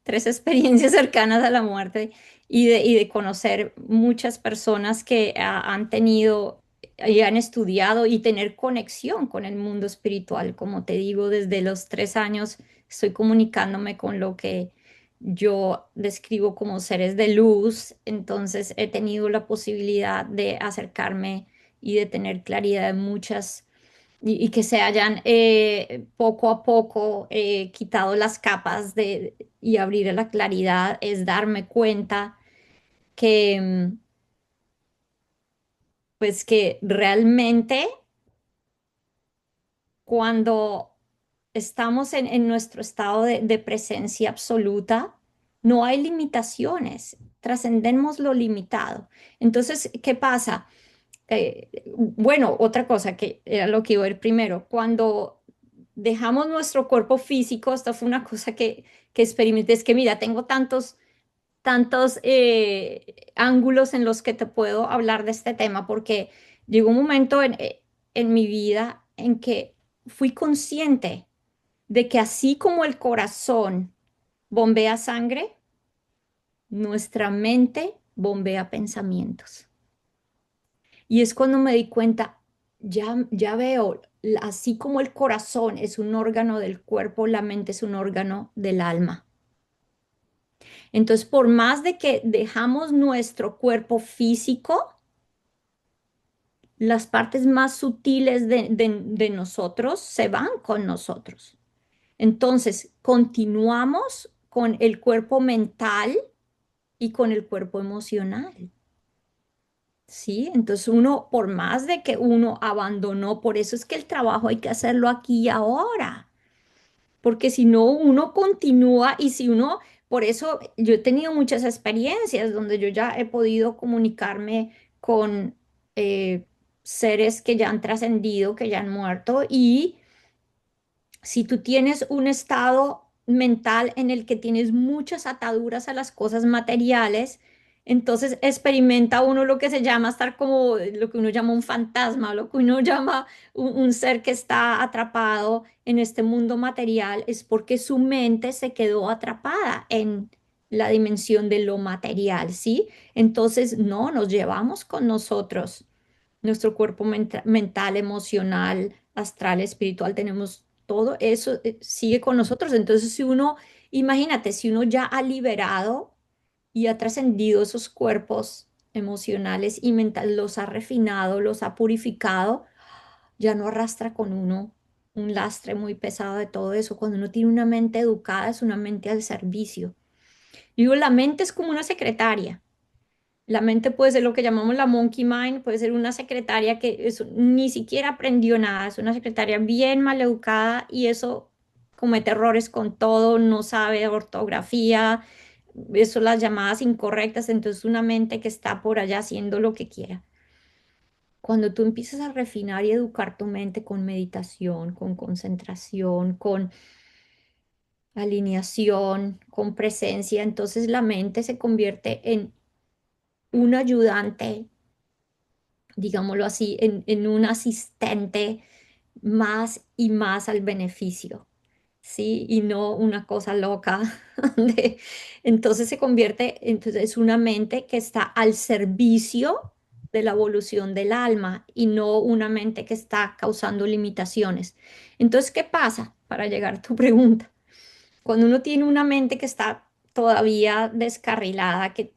tres experiencias cercanas a la muerte y de conocer muchas personas que han tenido y han estudiado y tener conexión con el mundo espiritual. Como te digo, desde los 3 años estoy comunicándome con lo que yo describo como seres de luz, entonces he tenido la posibilidad de acercarme y de tener claridad en muchas y que se hayan poco a poco quitado las capas y abrir a la claridad, es darme cuenta que, pues que realmente cuando estamos en nuestro estado de presencia absoluta, no hay limitaciones, trascendemos lo limitado. Entonces, ¿qué pasa? Bueno, otra cosa que era lo que iba a ir primero, cuando dejamos nuestro cuerpo físico, esto fue una cosa que experimenté, es que mira, tengo tantos ángulos en los que te puedo hablar de este tema, porque llegó un momento en mi vida en que fui consciente de que así como el corazón bombea sangre, nuestra mente bombea pensamientos. Y es cuando me di cuenta, ya veo, así como el corazón es un órgano del cuerpo, la mente es un órgano del alma. Entonces, por más de que dejamos nuestro cuerpo físico, las partes más sutiles de nosotros se van con nosotros. Entonces, continuamos con el cuerpo mental y con el cuerpo emocional. Sí, entonces uno, por más de que uno abandonó, por eso es que el trabajo hay que hacerlo aquí y ahora, porque si no, uno continúa y si uno, por eso yo he tenido muchas experiencias donde yo ya he podido comunicarme con seres que ya han trascendido, que ya han muerto y si tú tienes un estado mental en el que tienes muchas ataduras a las cosas materiales, entonces experimenta uno lo que se llama estar como lo que uno llama un fantasma, lo que uno llama un ser que está atrapado en este mundo material, es porque su mente se quedó atrapada en la dimensión de lo material, ¿sí? Entonces, no, nos llevamos con nosotros nuestro cuerpo mental, emocional, astral, espiritual, tenemos todo eso, sigue con nosotros. Entonces, si uno, imagínate, si uno ya ha liberado y ha trascendido esos cuerpos emocionales y mentales, los ha refinado, los ha purificado, ya no arrastra con uno un lastre muy pesado de todo eso. Cuando uno tiene una mente educada, es una mente al servicio. Y digo, la mente es como una secretaria. La mente puede ser lo que llamamos la monkey mind, puede ser una secretaria que ni siquiera aprendió nada, es una secretaria bien mal educada y eso comete errores con todo, no sabe ortografía, eso las llamadas incorrectas, entonces una mente que está por allá haciendo lo que quiera. Cuando tú empiezas a refinar y educar tu mente con meditación, con concentración, con alineación, con presencia, entonces la mente se convierte en un ayudante, digámoslo así, en un asistente más y más al beneficio, ¿sí? Y no una cosa loca. Entonces se convierte, entonces es una mente que está al servicio de la evolución del alma y no una mente que está causando limitaciones. Entonces, ¿qué pasa? Para llegar a tu pregunta. Cuando uno tiene una mente que está todavía descarrilada, que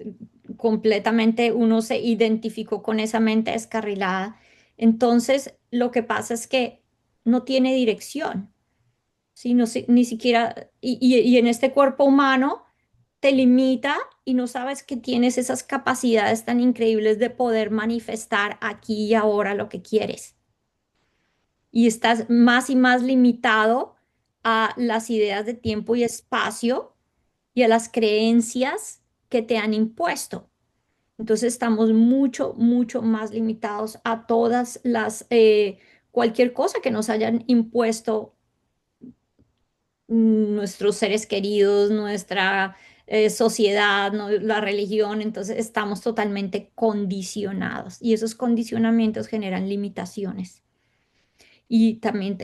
completamente uno se identificó con esa mente descarrilada, entonces lo que pasa es que no tiene dirección, ¿sí? No, ni siquiera, y en este cuerpo humano te limita y no sabes que tienes esas capacidades tan increíbles de poder manifestar aquí y ahora lo que quieres. Y estás más y más limitado a las ideas de tiempo y espacio y a las creencias que te han impuesto. Entonces estamos mucho, mucho más limitados a todas cualquier cosa que nos hayan impuesto nuestros seres queridos, nuestra sociedad, la religión. Entonces estamos totalmente condicionados y esos condicionamientos generan limitaciones. Y también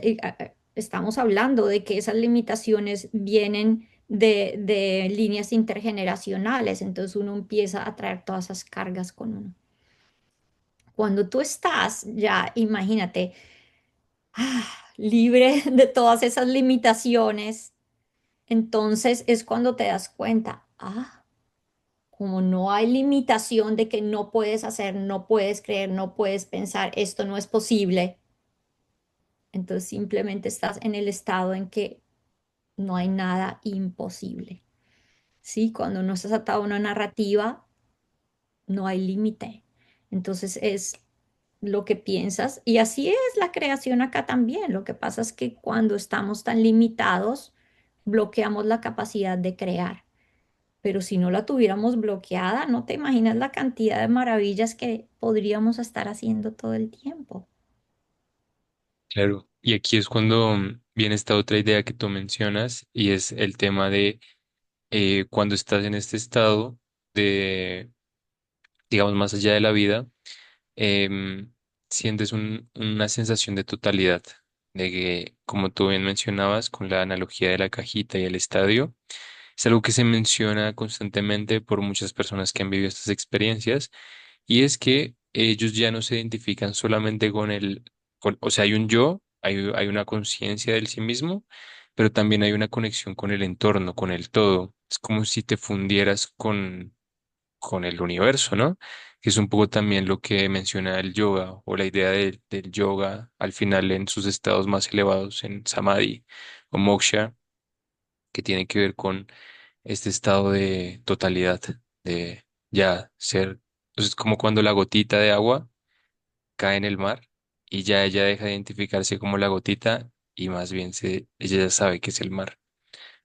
estamos hablando de que esas limitaciones vienen de líneas intergeneracionales, entonces uno empieza a traer todas esas cargas con uno. Cuando tú estás ya, imagínate, libre de todas esas limitaciones, entonces es cuando te das cuenta, como no hay limitación de que no puedes hacer, no puedes creer, no puedes pensar, esto no es posible, entonces simplemente estás en el estado en que no hay nada imposible, ¿sí? Cuando no estás atado a una narrativa, no hay límite. Entonces es lo que piensas y así es la creación acá también. Lo que pasa es que cuando estamos tan limitados, bloqueamos la capacidad de crear. Pero si no la tuviéramos bloqueada, no te imaginas la cantidad de maravillas que podríamos estar haciendo todo el tiempo. Claro. Y aquí es cuando viene esta otra idea que tú mencionas y es el tema de cuando estás en este estado de, digamos, más allá de la vida, sientes una sensación de totalidad, de que, como tú bien mencionabas, con la analogía de la cajita y el estadio, es algo que se menciona constantemente por muchas personas que han vivido estas experiencias, y es que ellos ya no se identifican solamente con o sea, hay un yo, hay una conciencia del sí mismo, pero también hay una conexión con el entorno, con el todo. Es como si te fundieras con el universo, ¿no? Que es un poco también lo que menciona el yoga o la idea del yoga al final en sus estados más elevados en samadhi o moksha, que tiene que ver con este estado de totalidad, de ya ser, pues es como cuando la gotita de agua cae en el mar y ya ella deja de identificarse como la gotita y más bien ella ya sabe que es el mar,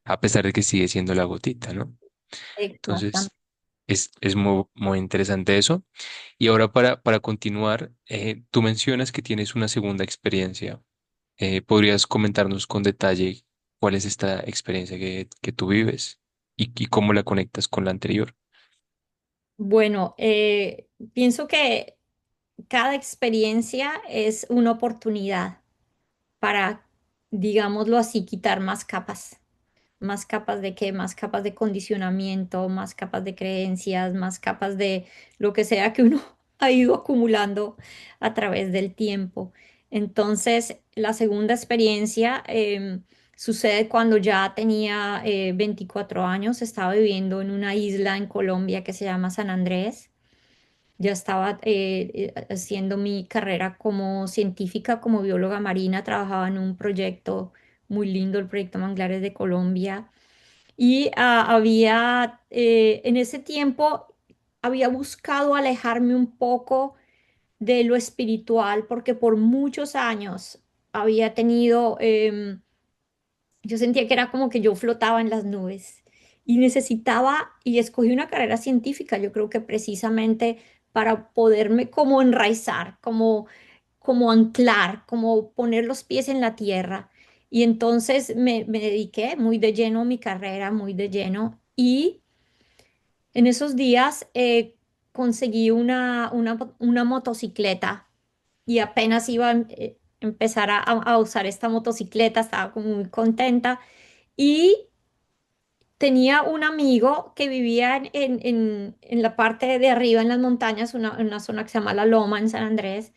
a pesar de que sigue siendo la gotita, ¿no? Entonces, Exactamente. Es muy, muy interesante eso. Y ahora para continuar, tú mencionas que tienes una segunda experiencia. ¿Podrías comentarnos con detalle cuál es esta experiencia que tú vives y cómo la conectas con la anterior? Bueno, pienso que cada experiencia es una oportunidad para, digámoslo así, quitar más capas. ¿Más capas de qué? Más capas de condicionamiento, más capas de creencias, más capas de lo que sea que uno ha ido acumulando a través del tiempo. Entonces, la segunda experiencia sucede cuando ya tenía 24 años, estaba viviendo en una isla en Colombia que se llama San Andrés. Ya estaba haciendo mi carrera como científica, como bióloga marina, trabajaba en un proyecto muy lindo, el proyecto Manglares de Colombia. Y había, en ese tiempo, había buscado alejarme un poco de lo espiritual porque por muchos años había tenido, yo sentía que era como que yo flotaba en las nubes y necesitaba, y escogí una carrera científica, yo creo que precisamente para poderme como enraizar, como anclar, como poner los pies en la tierra. Y entonces me dediqué muy de lleno a mi carrera, muy de lleno. Y en esos días conseguí una motocicleta y apenas iba a empezar a usar esta motocicleta, estaba como muy contenta. Y tenía un amigo que vivía en la parte de arriba, en las montañas, en una zona que se llama La Loma, en San Andrés.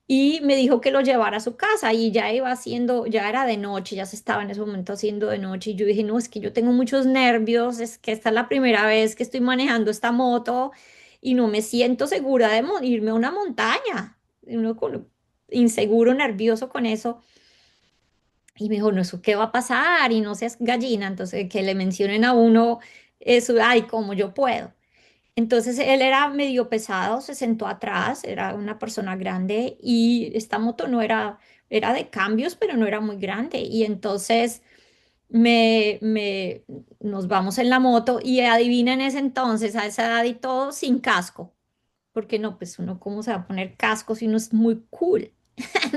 Y me dijo que lo llevara a su casa y ya iba haciendo, ya era de noche, ya se estaba en ese momento haciendo de noche y yo dije, no, es que yo tengo muchos nervios, es que esta es la primera vez que estoy manejando esta moto y no me siento segura de irme a una montaña, uno inseguro, nervioso con eso. Y me dijo, no, ¿eso qué va a pasar? Y no seas gallina, entonces que le mencionen a uno eso, ay, cómo yo puedo. Entonces él era medio pesado, se sentó atrás, era una persona grande y esta moto no era, era de cambios, pero no era muy grande. Y entonces nos vamos en la moto y adivina en ese entonces, a esa edad y todo, sin casco. Porque no, pues uno cómo se va a poner casco si uno es muy cool.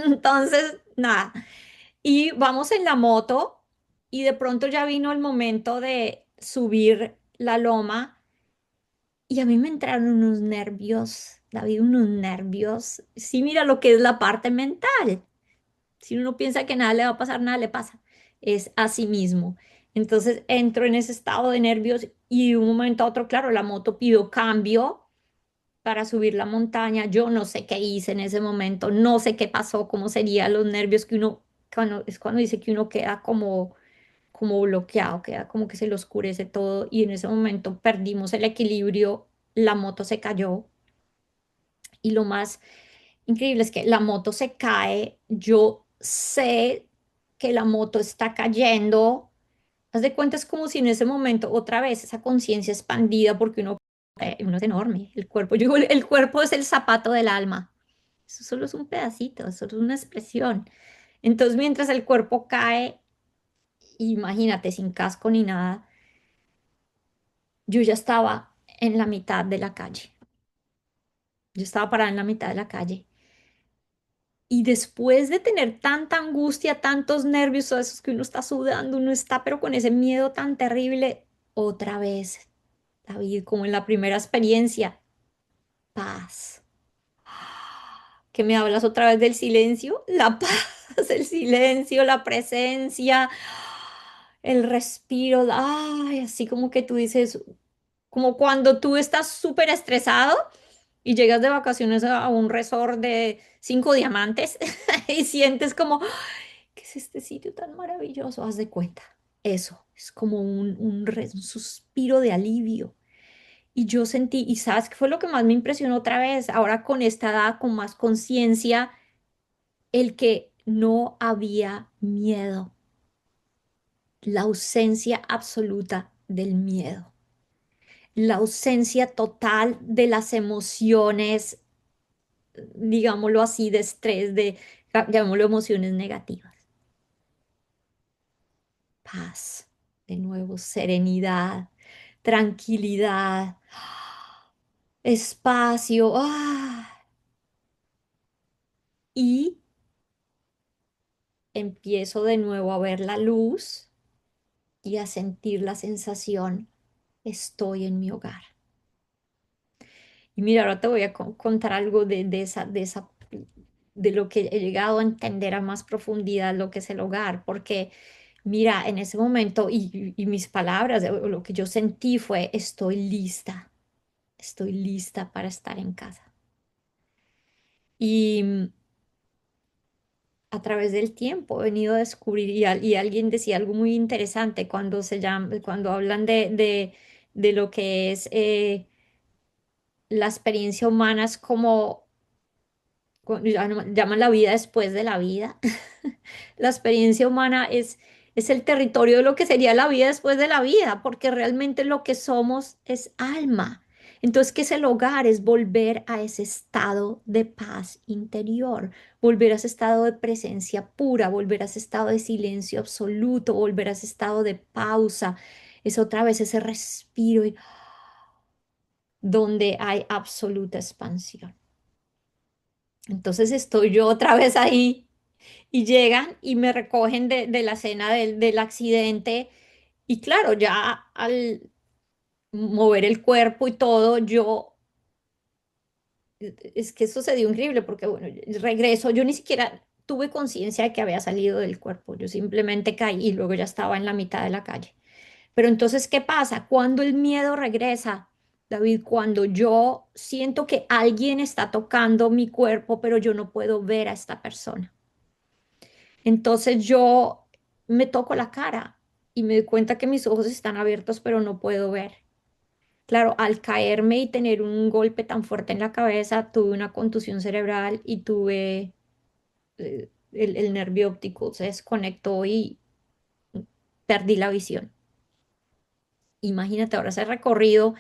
Entonces, nada. Y vamos en la moto y de pronto ya vino el momento de subir la loma. Y a mí me entraron unos nervios, David, unos nervios. Sí, mira lo que es la parte mental. Si uno piensa que nada le va a pasar, nada le pasa. Es así mismo. Entonces entro en ese estado de nervios y de un momento a otro, claro, la moto pidió cambio para subir la montaña. Yo no sé qué hice en ese momento, no sé qué pasó, cómo serían los nervios que uno, es cuando dice que uno queda como bloqueado, queda como que se le oscurece todo y en ese momento perdimos el equilibrio, la moto se cayó y lo más increíble es que la moto se cae, yo sé que la moto está cayendo, haz de cuenta es como si en ese momento otra vez esa conciencia expandida porque uno es enorme, el cuerpo, yo digo, el cuerpo es el zapato del alma, eso solo es un pedacito, eso es una expresión. Entonces mientras el cuerpo cae, imagínate, sin casco ni nada, yo ya estaba en la mitad de la calle. Yo estaba parada en la mitad de la calle. Y después de tener tanta angustia, tantos nervios, todos esos que uno está sudando, uno está pero con ese miedo tan terrible, otra vez, David, como en la primera experiencia, paz. ¿Que me hablas otra vez del silencio? La paz, el silencio, la presencia, el respiro, ay, así como que tú dices, como cuando tú estás súper estresado y llegas de vacaciones a un resort de 5 diamantes y sientes como, ¿qué es este sitio tan maravilloso? Haz de cuenta. Eso es como un suspiro de alivio. Y yo sentí, y sabes qué fue lo que más me impresionó otra vez, ahora con esta edad, con más conciencia, el que no había miedo, la ausencia absoluta del miedo, la ausencia total de las emociones, digámoslo así, de estrés, llamémoslo emociones negativas. Paz, de nuevo, serenidad, tranquilidad. espacio, y empiezo de nuevo a ver la luz y a sentir la sensación, estoy en mi hogar. Y mira, ahora te voy a contar algo de lo que he llegado a entender a más profundidad lo que es el hogar, porque mira, en ese momento y mis palabras, o lo que yo sentí fue, estoy lista para estar en casa. Y a través del tiempo he venido a descubrir, y alguien decía algo muy interesante cuando hablan de lo que es la experiencia humana, es como llaman la vida después de la vida. La experiencia humana es el territorio de lo que sería la vida después de la vida, porque realmente lo que somos es alma. Entonces, ¿qué es el hogar? Es volver a ese estado de paz interior, volver a ese estado de presencia pura, volver a ese estado de silencio absoluto, volver a ese estado de pausa. Es otra vez ese respiro donde hay absoluta expansión. Entonces estoy yo otra vez ahí y llegan y me recogen de la escena del accidente. Y claro, ya al mover el cuerpo y todo, es que eso se dio increíble porque, bueno, regreso, yo ni siquiera tuve conciencia de que había salido del cuerpo, yo simplemente caí y luego ya estaba en la mitad de la calle. Pero entonces, ¿qué pasa? Cuando el miedo regresa, David, cuando yo siento que alguien está tocando mi cuerpo, pero yo no puedo ver a esta persona. Entonces yo me toco la cara y me doy cuenta que mis ojos están abiertos, pero no puedo ver. Claro, al caerme y tener un golpe tan fuerte en la cabeza, tuve una contusión cerebral y tuve el nervio óptico se desconectó y perdí la visión. Imagínate ahora ese recorrido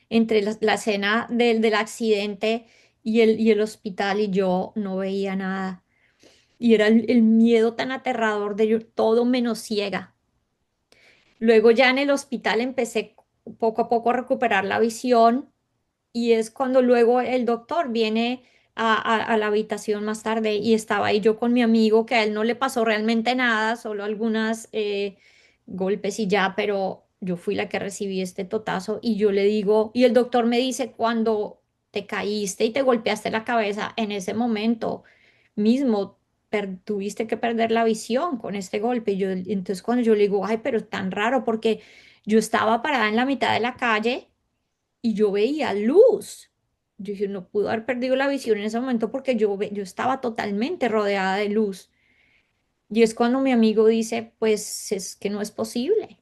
entre la escena del accidente y el hospital y yo no veía nada. Y era el miedo tan aterrador de yo todo menos ciega. Luego ya en el hospital empecé poco a poco a recuperar la visión y es cuando luego el doctor viene a la habitación más tarde y estaba ahí yo con mi amigo, que a él no le pasó realmente nada, solo algunas golpes y ya, pero yo fui la que recibí este totazo y yo le digo, y el doctor me dice, cuando te caíste y te golpeaste la cabeza en ese momento mismo, tuviste que perder la visión con este golpe. Y yo, entonces cuando yo le digo, ay, pero es tan raro porque yo estaba parada en la mitad de la calle y yo veía luz. Yo dije, no pudo haber perdido la visión en ese momento porque yo estaba totalmente rodeada de luz. Y es cuando mi amigo dice, pues es que no es posible,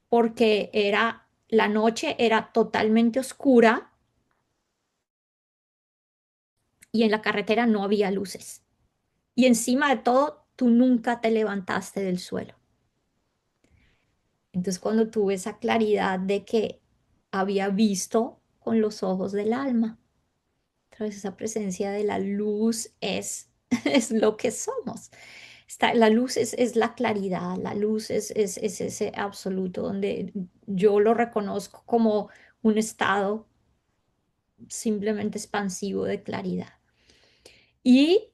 porque la noche era totalmente oscura y en la carretera no había luces. Y encima de todo, tú nunca te levantaste del suelo. Entonces cuando tuve esa claridad de que había visto con los ojos del alma. Entonces, esa presencia de la luz es lo que somos. La luz es la claridad, la luz es ese absoluto donde yo lo reconozco como un estado simplemente expansivo de claridad. Y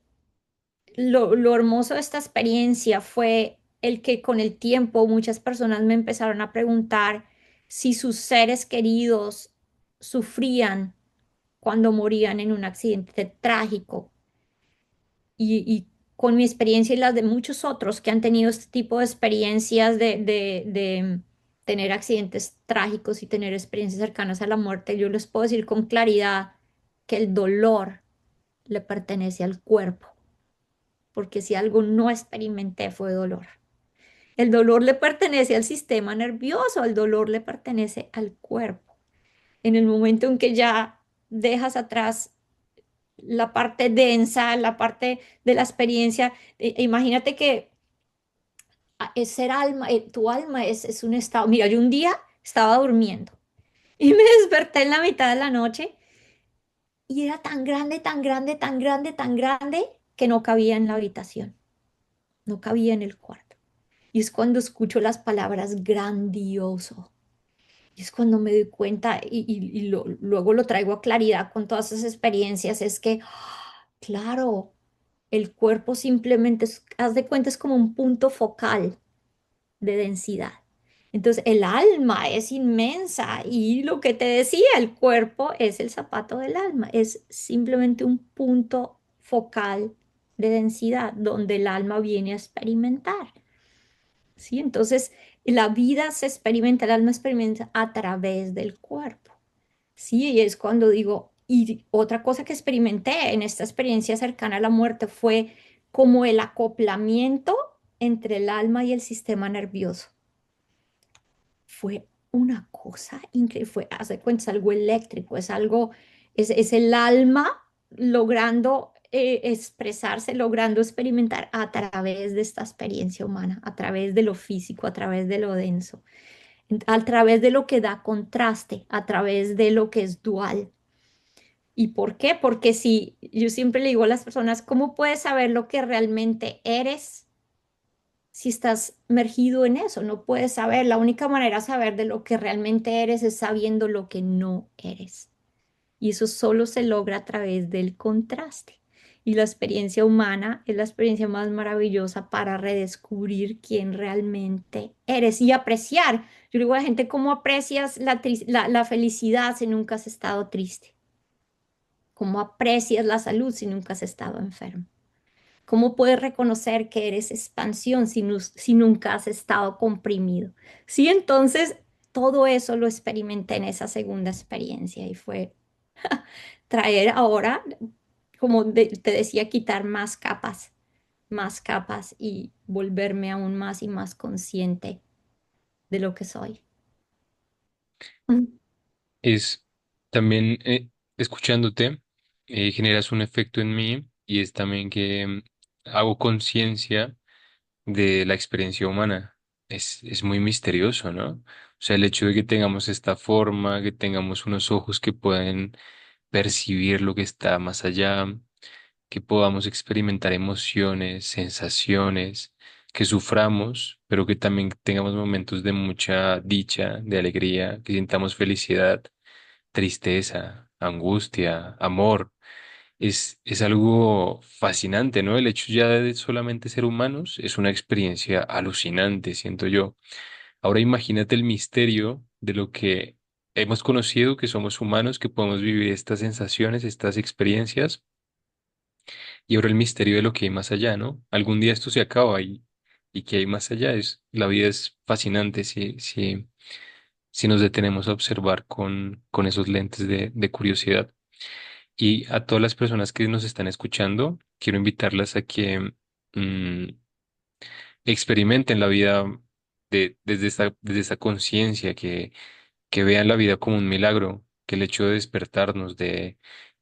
lo hermoso de esta experiencia fue el que con el tiempo muchas personas me empezaron a preguntar si sus seres queridos sufrían cuando morían en un accidente trágico y con mi experiencia y las de muchos otros que han tenido este tipo de experiencias de tener accidentes trágicos y tener experiencias cercanas a la muerte, yo les puedo decir con claridad que el dolor le pertenece al cuerpo, porque si algo no experimenté fue dolor. El dolor le pertenece al sistema nervioso, el dolor le pertenece al cuerpo. En el momento en que ya dejas atrás la parte densa, la parte de la experiencia. Imagínate que es ser alma, tu alma es un estado. Mira, yo un día estaba durmiendo y me desperté en la mitad de la noche y era tan grande, tan grande, tan grande, tan grande que no cabía en la habitación, no cabía en el cuarto. Y es cuando escucho las palabras grandioso. Y es cuando me doy cuenta luego lo traigo a claridad con todas esas experiencias, es que, claro, el cuerpo simplemente, haz de cuenta, es como un punto focal de densidad. Entonces, el alma es inmensa y lo que te decía, el cuerpo es el zapato del alma, es simplemente un punto focal de densidad donde el alma viene a experimentar. ¿Sí? Entonces, la vida se experimenta, el alma experimenta a través del cuerpo. Sí, y es cuando digo, y otra cosa que experimenté en esta experiencia cercana a la muerte fue como el acoplamiento entre el alma y el sistema nervioso. Fue una cosa increíble, fue, haz de cuenta, es algo eléctrico, es algo, es el alma logrando expresarse, logrando experimentar a través de esta experiencia humana, a través de lo físico, a través de lo denso, a través de lo que da contraste, a través de lo que es dual. ¿Y por qué? Porque si yo siempre le digo a las personas, ¿cómo puedes saber lo que realmente eres si estás mergido en eso? No puedes saber. La única manera de saber de lo que realmente eres es sabiendo lo que no eres. Y eso solo se logra a través del contraste. Y la experiencia humana es la experiencia más maravillosa para redescubrir quién realmente eres y apreciar. Yo le digo a la gente, ¿cómo aprecias la felicidad si nunca has estado triste? ¿Cómo aprecias la salud si nunca has estado enfermo? ¿Cómo puedes reconocer que eres expansión si nunca has estado comprimido? Sí, entonces todo eso lo experimenté en esa segunda experiencia y fue traer ahora, como te decía, quitar más capas y volverme aún más y más consciente de lo que soy. Mm. Es también escuchándote, generas un efecto en mí y es también que hago conciencia de la experiencia humana. Es muy misterioso, ¿no? O sea, el hecho de que tengamos esta forma, que tengamos unos ojos que pueden percibir lo que está más allá, que podamos experimentar emociones, sensaciones, que suframos, pero que también tengamos momentos de mucha dicha, de alegría, que sintamos felicidad, tristeza, angustia, amor. Es algo fascinante, ¿no? El hecho ya de solamente ser humanos es una experiencia alucinante, siento yo. Ahora imagínate el misterio de lo que hemos conocido, que somos humanos, que podemos vivir estas sensaciones, estas experiencias, y ahora el misterio de lo que hay más allá, ¿no? Algún día esto se acaba y que hay más allá. La vida es fascinante si nos detenemos a observar con esos lentes de curiosidad. Y a todas las personas que nos están escuchando, quiero invitarlas a que mm, experimenten la vida desde esta conciencia, que vean la vida como un milagro, que el hecho de despertarnos,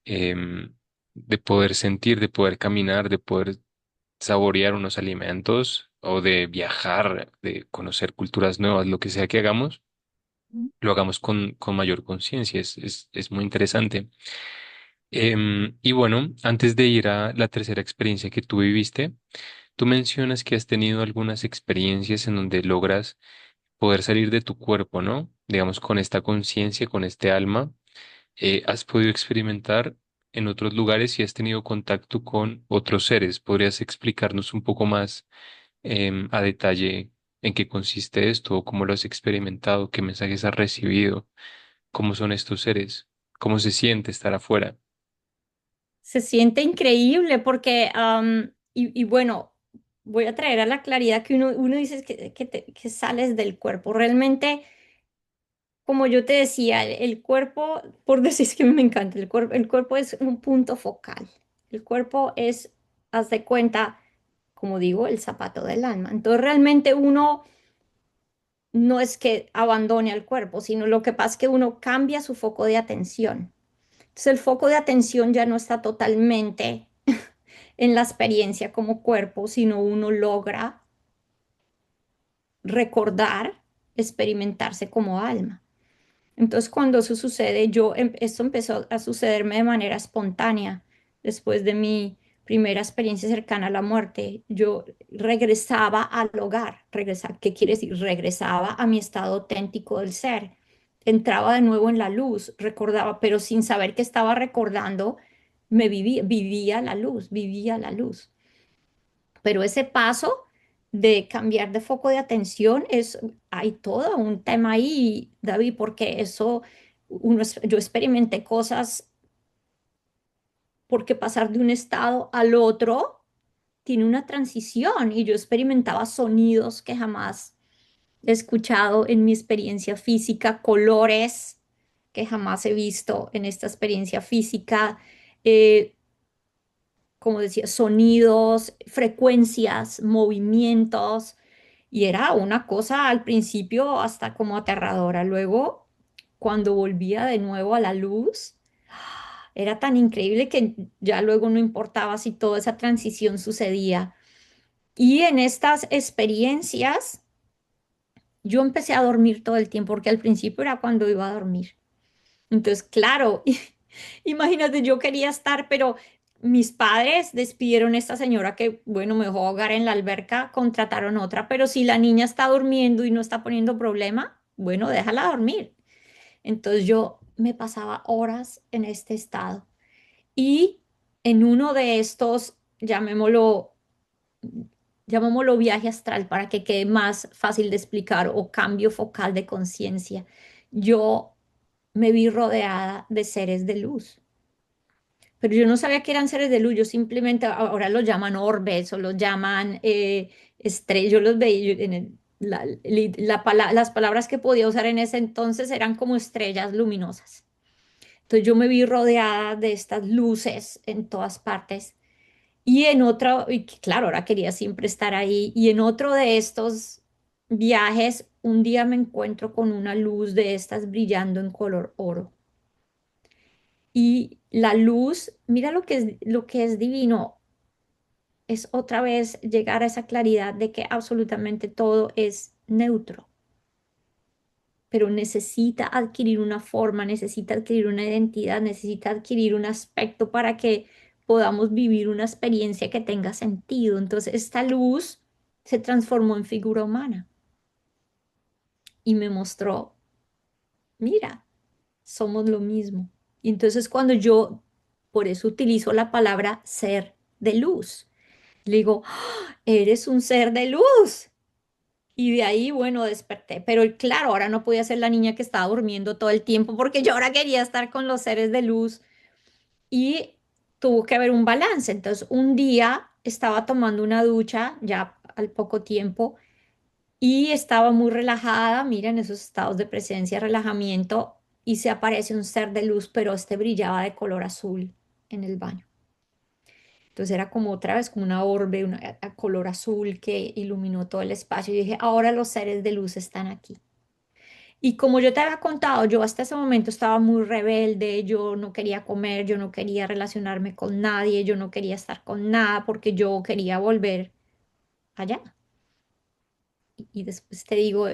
em, de poder sentir, de poder caminar, de poder saborear unos alimentos o de viajar, de conocer culturas nuevas, lo que sea que hagamos, lo hagamos con mayor conciencia. Es muy interesante. Y bueno, antes de ir a la tercera experiencia que tú viviste, tú mencionas que has tenido algunas experiencias en donde logras poder salir de tu cuerpo, ¿no? Digamos, con esta conciencia, con este alma, has podido experimentar en otros lugares y has tenido contacto con otros seres. ¿Podrías explicarnos un poco más a detalle en qué consiste esto, cómo lo has experimentado, qué mensajes has recibido, cómo son estos seres, cómo se siente estar afuera? Se siente increíble porque, y bueno, voy a traer a la claridad que uno dice que sales del cuerpo. Realmente, como yo te decía, el cuerpo, por decir es que me encanta, el cuerpo es un punto focal. El cuerpo es, haz de cuenta, como digo, el zapato del alma. Entonces, realmente uno no es que abandone al cuerpo, sino lo que pasa es que uno cambia su foco de atención. Entonces, el foco de atención ya no está totalmente en la experiencia como cuerpo, sino uno logra recordar, experimentarse como alma. Entonces, cuando eso sucede, esto empezó a sucederme de manera espontánea después de mi primera experiencia cercana a la muerte. Yo regresaba al hogar, regresar, ¿qué quiere decir? Regresaba a mi estado auténtico del ser. entraba de nuevo en la luz, recordaba, pero sin saber que estaba recordando, vivía la luz, vivía la luz. Pero ese paso de cambiar de foco de atención hay todo un tema ahí, David, porque eso, yo experimenté cosas porque pasar de un estado al otro tiene una transición y yo experimentaba sonidos que jamás he escuchado en mi experiencia física, colores que jamás he visto en esta experiencia física, eh, como decía, sonidos, frecuencias, movimientos, y era una cosa al principio hasta como aterradora. Luego, cuando volvía de nuevo a la luz, era tan increíble que ya luego no importaba si toda esa transición sucedía. Y en estas experiencias, yo empecé a dormir todo el tiempo, porque al principio era cuando iba a dormir. Entonces, claro, imagínate, yo quería estar, pero mis padres despidieron a esta señora que, bueno, me dejó ahogar en la alberca, contrataron otra, pero si la niña está durmiendo y no está poniendo problema, bueno, déjala dormir. Entonces yo me pasaba horas en este estado y en uno de estos, llamémoslo viaje astral para que quede más fácil de explicar o cambio focal de conciencia, yo me vi rodeada de seres de luz. Pero yo no sabía que eran seres de luz, yo simplemente ahora los llaman orbes o los llaman estrellas, yo los veía, las palabras que podía usar en ese entonces eran como estrellas luminosas. Entonces yo me vi rodeada de estas luces en todas partes y en otro, y claro, ahora quería siempre estar ahí, y en otro de estos viajes, un día me encuentro con una luz de estas brillando en color oro. Y la luz, mira lo que es divino, es otra vez llegar a esa claridad de que absolutamente todo es neutro, pero necesita adquirir una forma, necesita adquirir una identidad, necesita adquirir un aspecto para que podamos vivir una experiencia que tenga sentido. Entonces, esta luz se transformó en figura humana y me mostró, mira, somos lo mismo. Y entonces cuando yo, por eso utilizo la palabra ser de luz, le digo, "Ah, eres un ser de luz". Y de ahí, bueno, desperté. Pero claro, ahora no podía ser la niña que estaba durmiendo todo el tiempo porque yo ahora quería estar con los seres de luz y tuvo que haber un balance. Entonces, un día estaba tomando una ducha ya al poco tiempo y estaba muy relajada, mira, en esos estados de presencia, relajamiento, y se aparece un ser de luz, pero este brillaba de color azul en el baño. Entonces era como otra vez como una orbe, a color azul que iluminó todo el espacio. Y dije, ahora los seres de luz están aquí. Y como yo te había contado, yo hasta ese momento estaba muy rebelde, yo no quería comer, yo no quería relacionarme con nadie, yo no quería estar con nada porque yo quería volver allá. Y después te digo,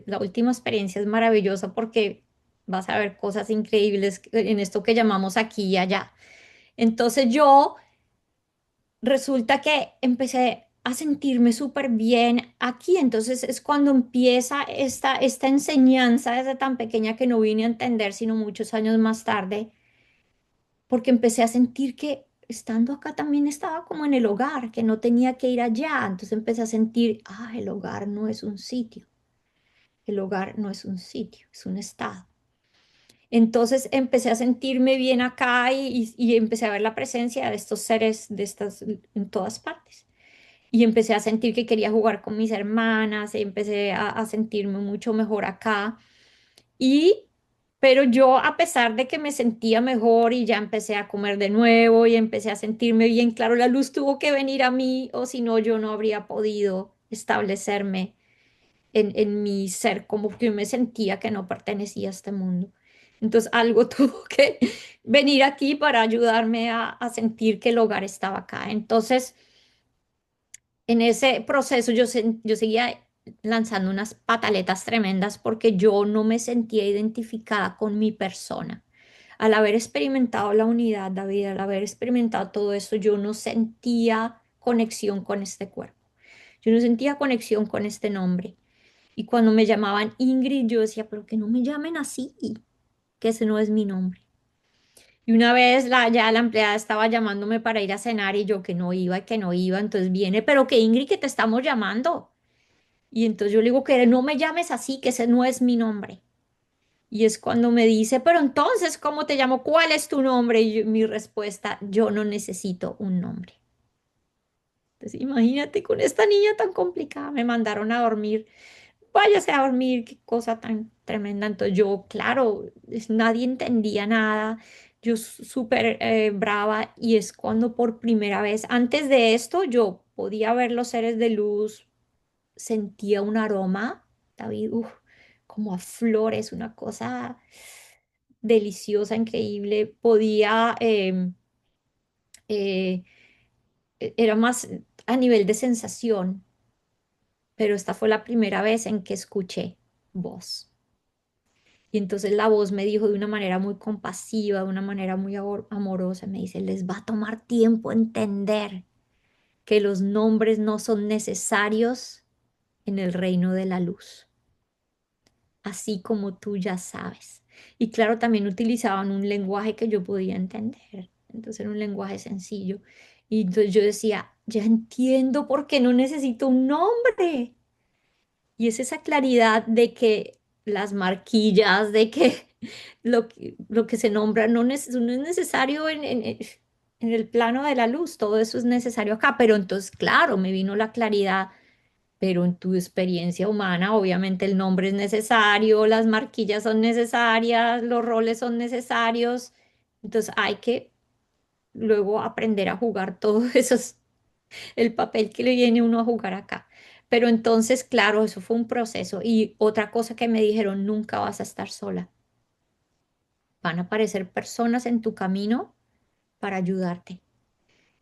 la última experiencia es maravillosa porque vas a ver cosas increíbles en esto que llamamos aquí y allá. Entonces yo resulta que empecé a sentirme súper bien aquí. Entonces es cuando empieza esta enseñanza desde tan pequeña que no vine a entender sino muchos años más tarde, porque empecé a sentir que estando acá también estaba como en el hogar, que no tenía que ir allá. Entonces empecé a sentir, el hogar no es un sitio. El hogar no es un sitio, es un estado. Entonces empecé a sentirme bien acá y empecé a ver la presencia de estos seres de estas en todas partes. Y empecé a sentir que quería jugar con mis hermanas, y empecé a sentirme mucho mejor acá. Y, pero yo, a pesar de que me sentía mejor y ya empecé a comer de nuevo y empecé a sentirme bien, claro, la luz tuvo que venir a mí, o si no, yo no habría podido establecerme en mi ser, como que me sentía que no pertenecía a este mundo. Entonces algo tuvo que venir aquí para ayudarme a sentir que el hogar estaba acá. Entonces, en ese proceso yo seguía lanzando unas pataletas tremendas porque yo no me sentía identificada con mi persona. Al haber experimentado la unidad, David, al haber experimentado todo eso, yo no sentía conexión con este cuerpo. Yo no sentía conexión con este nombre. Y cuando me llamaban Ingrid, yo decía, pero que no me llamen así, que ese no es mi nombre. Y una vez ya la empleada estaba llamándome para ir a cenar y yo que no iba y que no iba, entonces viene, pero que Ingrid, que te estamos llamando. Y entonces yo le digo que no me llames así, que ese no es mi nombre. Y es cuando me dice, pero entonces, ¿cómo te llamo? ¿Cuál es tu nombre? Y mi respuesta, yo no necesito un nombre. Entonces, imagínate con esta niña tan complicada, me mandaron a dormir. Váyase a dormir, qué cosa tan tremenda. Entonces yo, claro, nadie entendía nada. Yo súper brava y es cuando por primera vez, antes de esto, yo podía ver los seres de luz, sentía un aroma, David, como a flores, una cosa deliciosa, increíble. Podía, eh, era más a nivel de sensación, pero esta fue la primera vez en que escuché voz. Y entonces la voz me dijo de una manera muy compasiva, de una manera muy amorosa, me dice, les va a tomar tiempo entender que los nombres no son necesarios en el reino de la luz, así como tú ya sabes. Y claro, también utilizaban un lenguaje que yo podía entender, entonces era un lenguaje sencillo. Y entonces yo decía, ya entiendo por qué no necesito un nombre. Y es esa claridad de que las marquillas, de que lo que se nombra no es necesario en el plano de la luz, todo eso es necesario acá, pero entonces, claro, me vino la claridad, pero en tu experiencia humana, obviamente el nombre es necesario, las marquillas son necesarias, los roles son necesarios, entonces hay que luego aprender a jugar todos esos el papel que le viene uno a jugar acá. Pero entonces, claro, eso fue un proceso. Y otra cosa que me dijeron, nunca vas a estar sola. Van a aparecer personas en tu camino para ayudarte.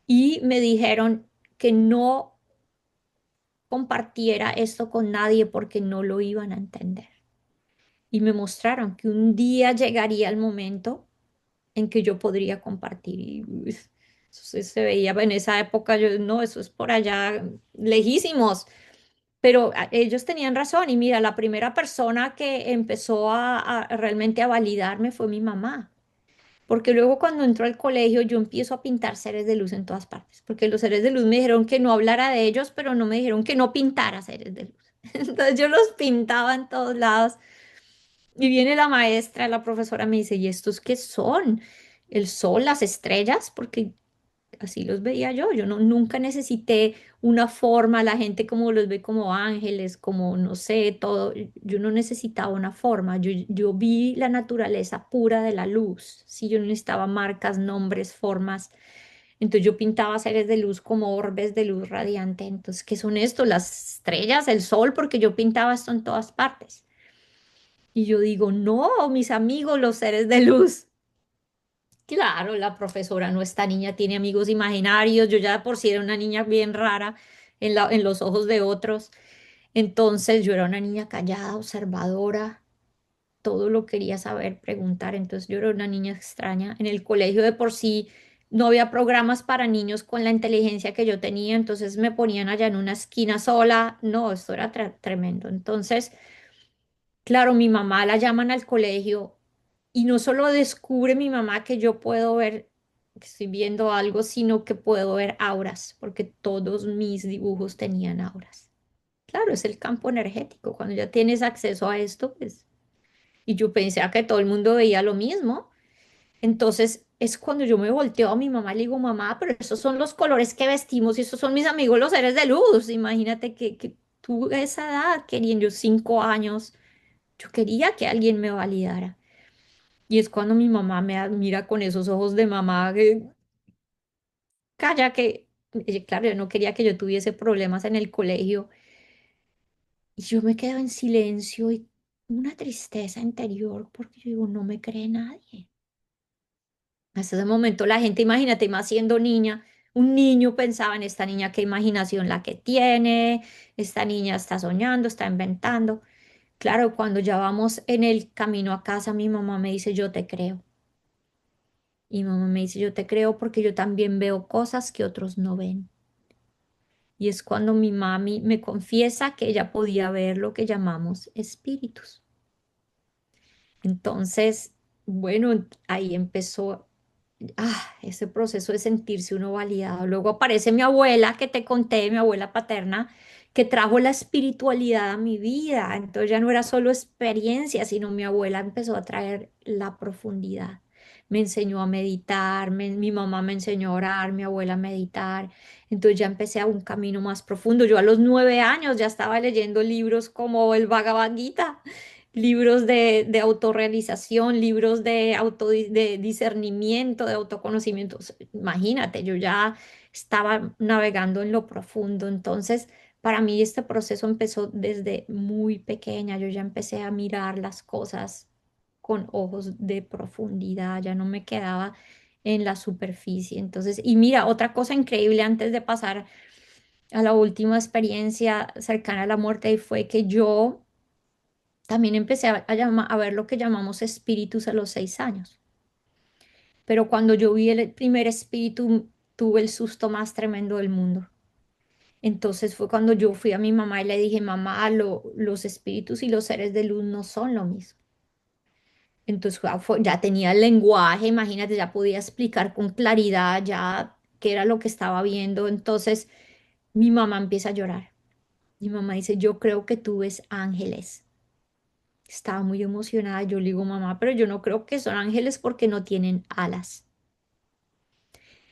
Y me dijeron que no compartiera esto con nadie porque no lo iban a entender. Y me mostraron que un día llegaría el momento en que yo podría compartir. Y eso se veía en esa época, yo no, eso es por allá lejísimos. Pero ellos tenían razón y mira, la primera persona que empezó realmente a validarme fue mi mamá, porque luego cuando entró al colegio yo empiezo a pintar seres de luz en todas partes, porque los seres de luz me dijeron que no hablara de ellos, pero no me dijeron que no pintara seres de luz. Entonces yo los pintaba en todos lados y viene la maestra, la profesora me dice, ¿y estos qué son? ¿El sol, las estrellas? Porque así los veía yo. Yo no, nunca necesité una forma, la gente como los ve como ángeles, como no sé, todo. Yo no necesitaba una forma. Yo vi la naturaleza pura de la luz. Sí, yo no necesitaba marcas, nombres, formas. Entonces yo pintaba seres de luz como orbes de luz radiante. Entonces, ¿qué son esto? Las estrellas, el sol, porque yo pintaba esto en todas partes. Y yo digo, no, mis amigos, los seres de luz. Claro, la profesora no, esta niña tiene amigos imaginarios, yo ya de por sí era una niña bien rara en los ojos de otros, entonces yo era una niña callada, observadora, todo lo quería saber, preguntar, entonces yo era una niña extraña. En el colegio de por sí no había programas para niños con la inteligencia que yo tenía, entonces me ponían allá en una esquina sola, no, esto era tremendo. Entonces, claro, mi mamá la llaman al colegio y no solo descubre mi mamá que yo puedo ver, que estoy viendo algo, sino que puedo ver auras, porque todos mis dibujos tenían auras. Claro, es el campo energético. Cuando ya tienes acceso a esto, pues, y yo pensé que todo el mundo veía lo mismo. Entonces es cuando yo me volteo a mi mamá y le digo, mamá, pero esos son los colores que vestimos y esos son mis amigos los seres de luz. Imagínate que tú a esa edad, queriendo yo 5 años, yo quería que alguien me validara. Y es cuando mi mamá me mira con esos ojos de mamá, que, calla que, claro, yo no quería que yo tuviese problemas en el colegio. Y yo me quedo en silencio y una tristeza interior porque yo digo, no me cree nadie. Hasta ese momento la gente, imagínate, más siendo niña, un niño pensaba en esta niña, qué imaginación la que tiene, esta niña está soñando, está inventando. Claro, cuando ya vamos en el camino a casa, mi mamá me dice, yo te creo. Y mamá me dice, yo te creo porque yo también veo cosas que otros no ven. y es cuando mi mami me confiesa que ella podía ver lo que llamamos espíritus. Entonces, bueno, ahí empezó ese proceso de sentirse uno validado. Luego aparece mi abuela, que te conté, mi abuela paterna, que trajo la espiritualidad a mi vida. Entonces ya no era solo experiencia, sino mi abuela empezó a traer la profundidad. Me enseñó a meditar, mi mamá me enseñó a orar, mi abuela a meditar. Entonces ya empecé a un camino más profundo. Yo a los 9 años ya estaba leyendo libros como el Bhagavad Gita, libros de autorrealización, libros de discernimiento, de autoconocimiento. O sea, imagínate, yo ya estaba navegando en lo profundo. Entonces, para mí este proceso empezó desde muy pequeña. Yo ya empecé a mirar las cosas con ojos de profundidad, ya no me quedaba en la superficie. Entonces, y mira, otra cosa increíble antes de pasar a la última experiencia cercana a la muerte fue que yo también empecé a ver lo que llamamos espíritus a los 6 años. Pero cuando yo vi el primer espíritu, tuve el susto más tremendo del mundo. Entonces fue cuando yo fui a mi mamá y le dije, mamá, los espíritus y los seres de luz no son lo mismo. Entonces ya tenía el lenguaje, imagínate, ya podía explicar con claridad ya qué era lo que estaba viendo. Entonces mi mamá empieza a llorar. Mi mamá dice, yo creo que tú ves ángeles. Estaba muy emocionada. Yo le digo, mamá, pero yo no creo que son ángeles porque no tienen alas.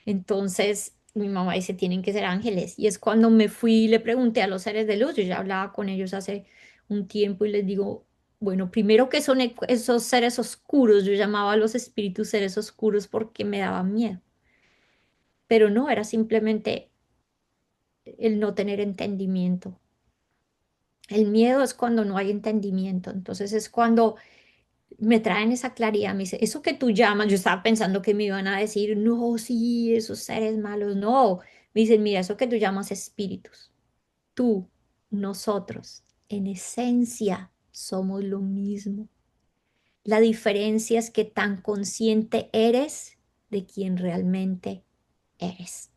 Entonces mi mamá dice, tienen que ser ángeles. Y es cuando me fui y le pregunté a los seres de luz. Yo ya hablaba con ellos hace un tiempo y les digo, bueno, primero que son esos seres oscuros. Yo llamaba a los espíritus seres oscuros porque me daban miedo. Pero no, era simplemente el no tener entendimiento. El miedo es cuando no hay entendimiento. Entonces es cuando me traen esa claridad, me dice, eso que tú llamas, yo estaba pensando que me iban a decir, no, sí, esos seres malos, no, me dicen, mira, eso que tú llamas espíritus, tú, nosotros, en esencia somos lo mismo. La diferencia es que tan consciente eres de quién realmente eres.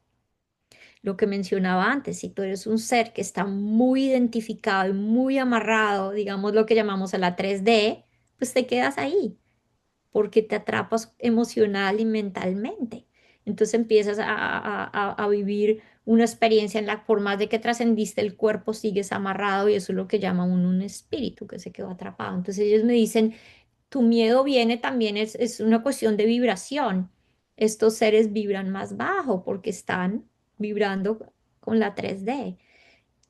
Lo que mencionaba antes, si tú eres un ser que está muy identificado y muy amarrado, digamos lo que llamamos a la 3D, pues te quedas ahí porque te atrapas emocional y mentalmente. Entonces empiezas a vivir una experiencia en la por más de que trascendiste el cuerpo, sigues amarrado y eso es lo que llama uno un espíritu que se quedó atrapado. Entonces ellos me dicen, tu miedo viene también, es una cuestión de vibración. Estos seres vibran más bajo porque están vibrando con la 3D.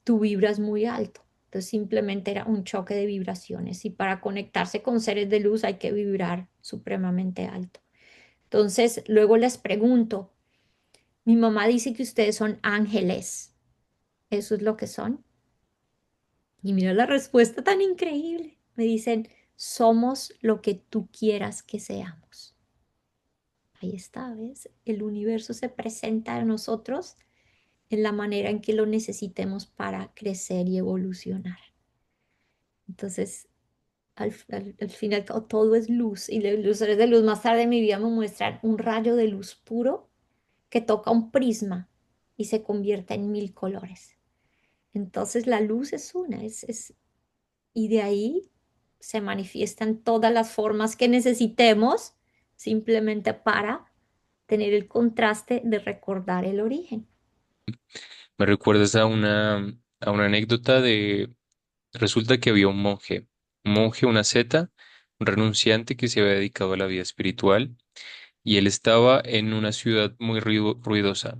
Tú vibras muy alto. Entonces simplemente era un choque de vibraciones y para conectarse con seres de luz hay que vibrar supremamente alto. Entonces luego les pregunto, mi mamá dice que ustedes son ángeles. ¿Eso es lo que son? Y mira la respuesta tan increíble. Me dicen, somos lo que tú quieras que seamos. Ahí está, ¿ves? El universo se presenta a nosotros en la manera en que lo necesitemos para crecer y evolucionar. Entonces, al final todo es luz y los seres de luz más tarde en mi vida me muestran un rayo de luz puro que toca un prisma y se convierte en 1000 colores. Entonces la luz es una, y de ahí se manifiestan todas las formas que necesitemos simplemente para tener el contraste de recordar el origen. Me recuerdas a una anécdota de, resulta que había un monje, una seta, un renunciante que se había dedicado a la vida espiritual y él estaba en una ciudad muy ruidosa.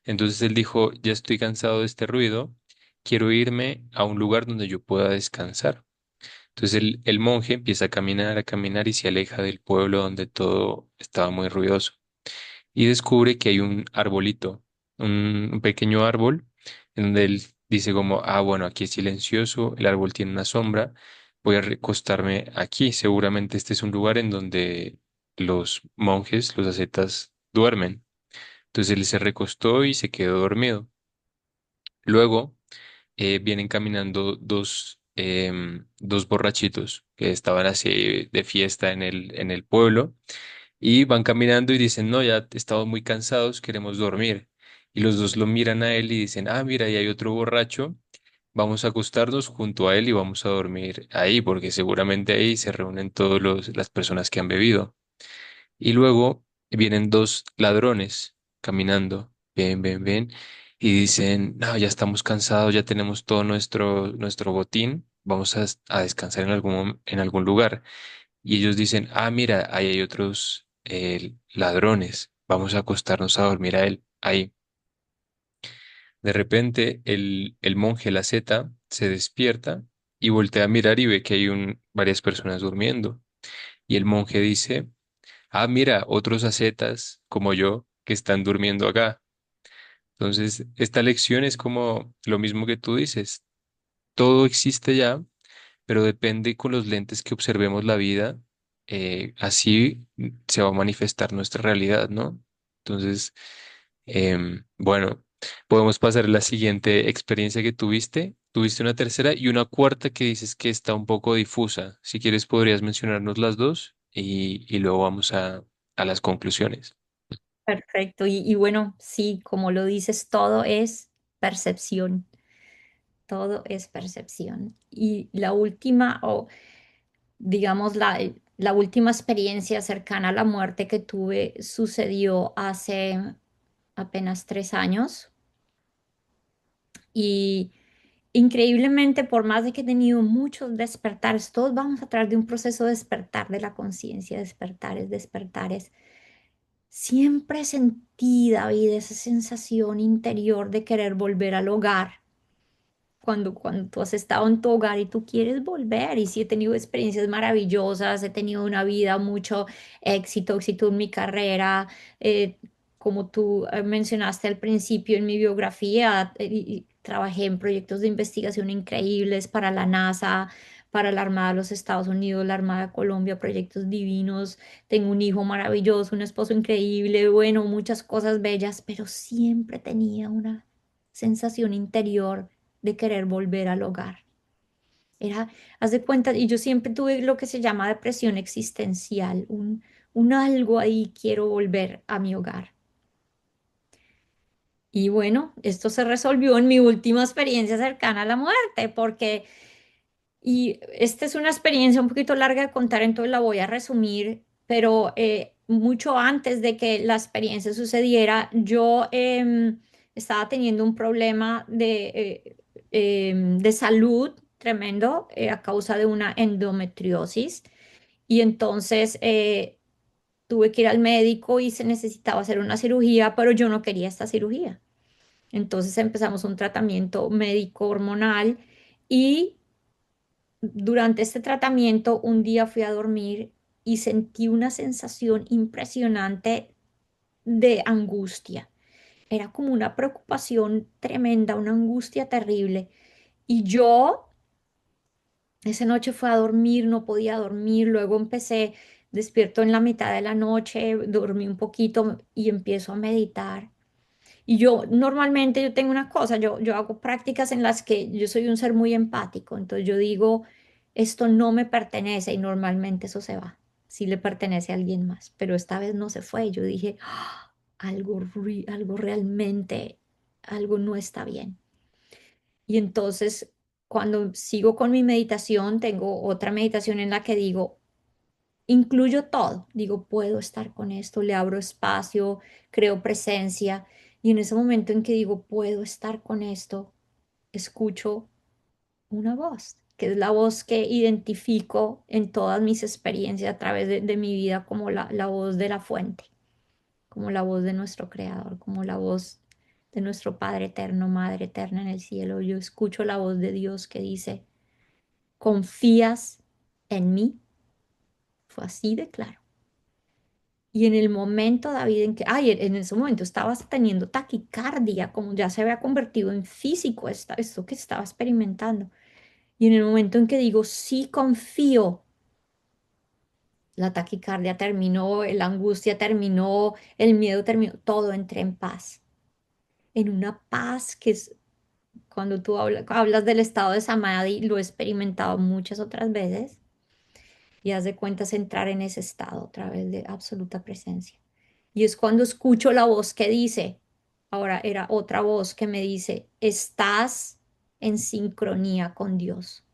Entonces él dijo, ya estoy cansado de este ruido, quiero irme a un lugar donde yo pueda descansar. Entonces el monje empieza a caminar y se aleja del pueblo donde todo estaba muy ruidoso y descubre que hay un arbolito, un pequeño árbol, en donde él dice como, ah, bueno, aquí es silencioso, el árbol tiene una sombra, voy a recostarme aquí, seguramente este es un lugar en donde los monjes, los ascetas, duermen. Entonces él se recostó y se quedó dormido. Luego vienen caminando dos borrachitos que estaban así de fiesta en el pueblo y van caminando y dicen, no, ya estamos muy cansados, queremos dormir. Y los dos lo miran a él y dicen, ah, mira, ahí hay otro borracho, vamos a acostarnos junto a él y vamos a dormir ahí, porque seguramente ahí se reúnen todas las personas que han bebido. Y luego vienen dos ladrones caminando, ven, ven, ven, y dicen, no, ya estamos cansados, ya tenemos todo nuestro botín, vamos a descansar en algún lugar. Y ellos dicen, ah, mira, ahí hay otros ladrones, vamos a acostarnos a dormir a él, ahí. De repente el monje la Laceta se despierta y voltea a mirar y ve que hay varias personas durmiendo. Y el monje dice, ah, mira, otros ascetas como yo que están durmiendo acá. Entonces, esta lección es como lo mismo que tú dices. Todo existe ya, pero depende con los lentes que observemos la vida, así se va a manifestar nuestra realidad, ¿no? Entonces, bueno, podemos pasar a la siguiente experiencia que tuviste. Tuviste una tercera y una cuarta que dices que está un poco difusa. Si quieres, podrías mencionarnos las dos y luego vamos a las conclusiones. Perfecto. Y bueno, sí, como lo dices, todo es percepción. Todo es percepción. Y la última, o digamos, la última experiencia cercana a la muerte que tuve sucedió hace apenas 3 años. Y increíblemente, por más de que he tenido muchos despertares, todos vamos a través de un proceso de despertar de la conciencia, despertares, despertares. Siempre sentí, David, esa sensación interior de querer volver al hogar. Cuando tú has estado en tu hogar y tú quieres volver. Y sí he tenido experiencias maravillosas, he tenido una vida, mucho éxito, éxito en mi carrera. Como tú mencionaste al principio en mi biografía, y trabajé en proyectos de investigación increíbles para la NASA, para la Armada de los Estados Unidos, la Armada de Colombia, proyectos divinos. Tengo un hijo maravilloso, un esposo increíble, bueno, muchas cosas bellas, pero siempre tenía una sensación interior de querer volver al hogar. Era, haz de cuenta, y yo siempre tuve lo que se llama depresión existencial, un algo ahí, quiero volver a mi hogar. Y bueno, esto se resolvió en mi última experiencia cercana a la muerte, porque, y esta es una experiencia un poquito larga de contar, entonces la voy a resumir, pero mucho antes de que la experiencia sucediera, yo estaba teniendo un problema de salud tremendo a causa de una endometriosis. Y entonces tuve que ir al médico y se necesitaba hacer una cirugía, pero yo no quería esta cirugía. Entonces empezamos un tratamiento médico hormonal y durante este tratamiento un día fui a dormir y sentí una sensación impresionante de angustia. Era como una preocupación tremenda, una angustia terrible. Y yo esa noche fui a dormir, no podía dormir, luego empecé despierto en la mitad de la noche, dormí un poquito y empiezo a meditar. Y yo normalmente yo tengo una cosa, yo hago prácticas en las que yo soy un ser muy empático, entonces yo digo, esto no me pertenece y normalmente eso se va, si le pertenece a alguien más, pero esta vez no se fue, yo dije, "Ah, algo realmente, algo no está bien". Y entonces, cuando sigo con mi meditación, tengo otra meditación en la que digo, incluyo todo, digo, puedo estar con esto, le abro espacio, creo presencia. Y en ese momento en que digo, puedo estar con esto, escucho una voz, que es la voz que identifico en todas mis experiencias a través de mi vida como la voz de la fuente, como la voz de nuestro Creador, como la voz de nuestro Padre eterno, Madre eterna en el cielo. Yo escucho la voz de Dios que dice, ¿confías en mí? Fue así de claro. Y en el momento, David, en que, ay, en ese momento estabas teniendo taquicardia, como ya se había convertido en físico esto que estaba experimentando. Y en el momento en que digo, sí confío, la taquicardia terminó, la angustia terminó, el miedo terminó, todo entré en paz. En una paz que es, cuando tú hablas del estado de Samadhi, lo he experimentado muchas otras veces y haz de cuentas entrar en ese estado a través de absoluta presencia. Y es cuando escucho la voz que dice, Ahora era otra voz que me dice, estás en sincronía con Dios.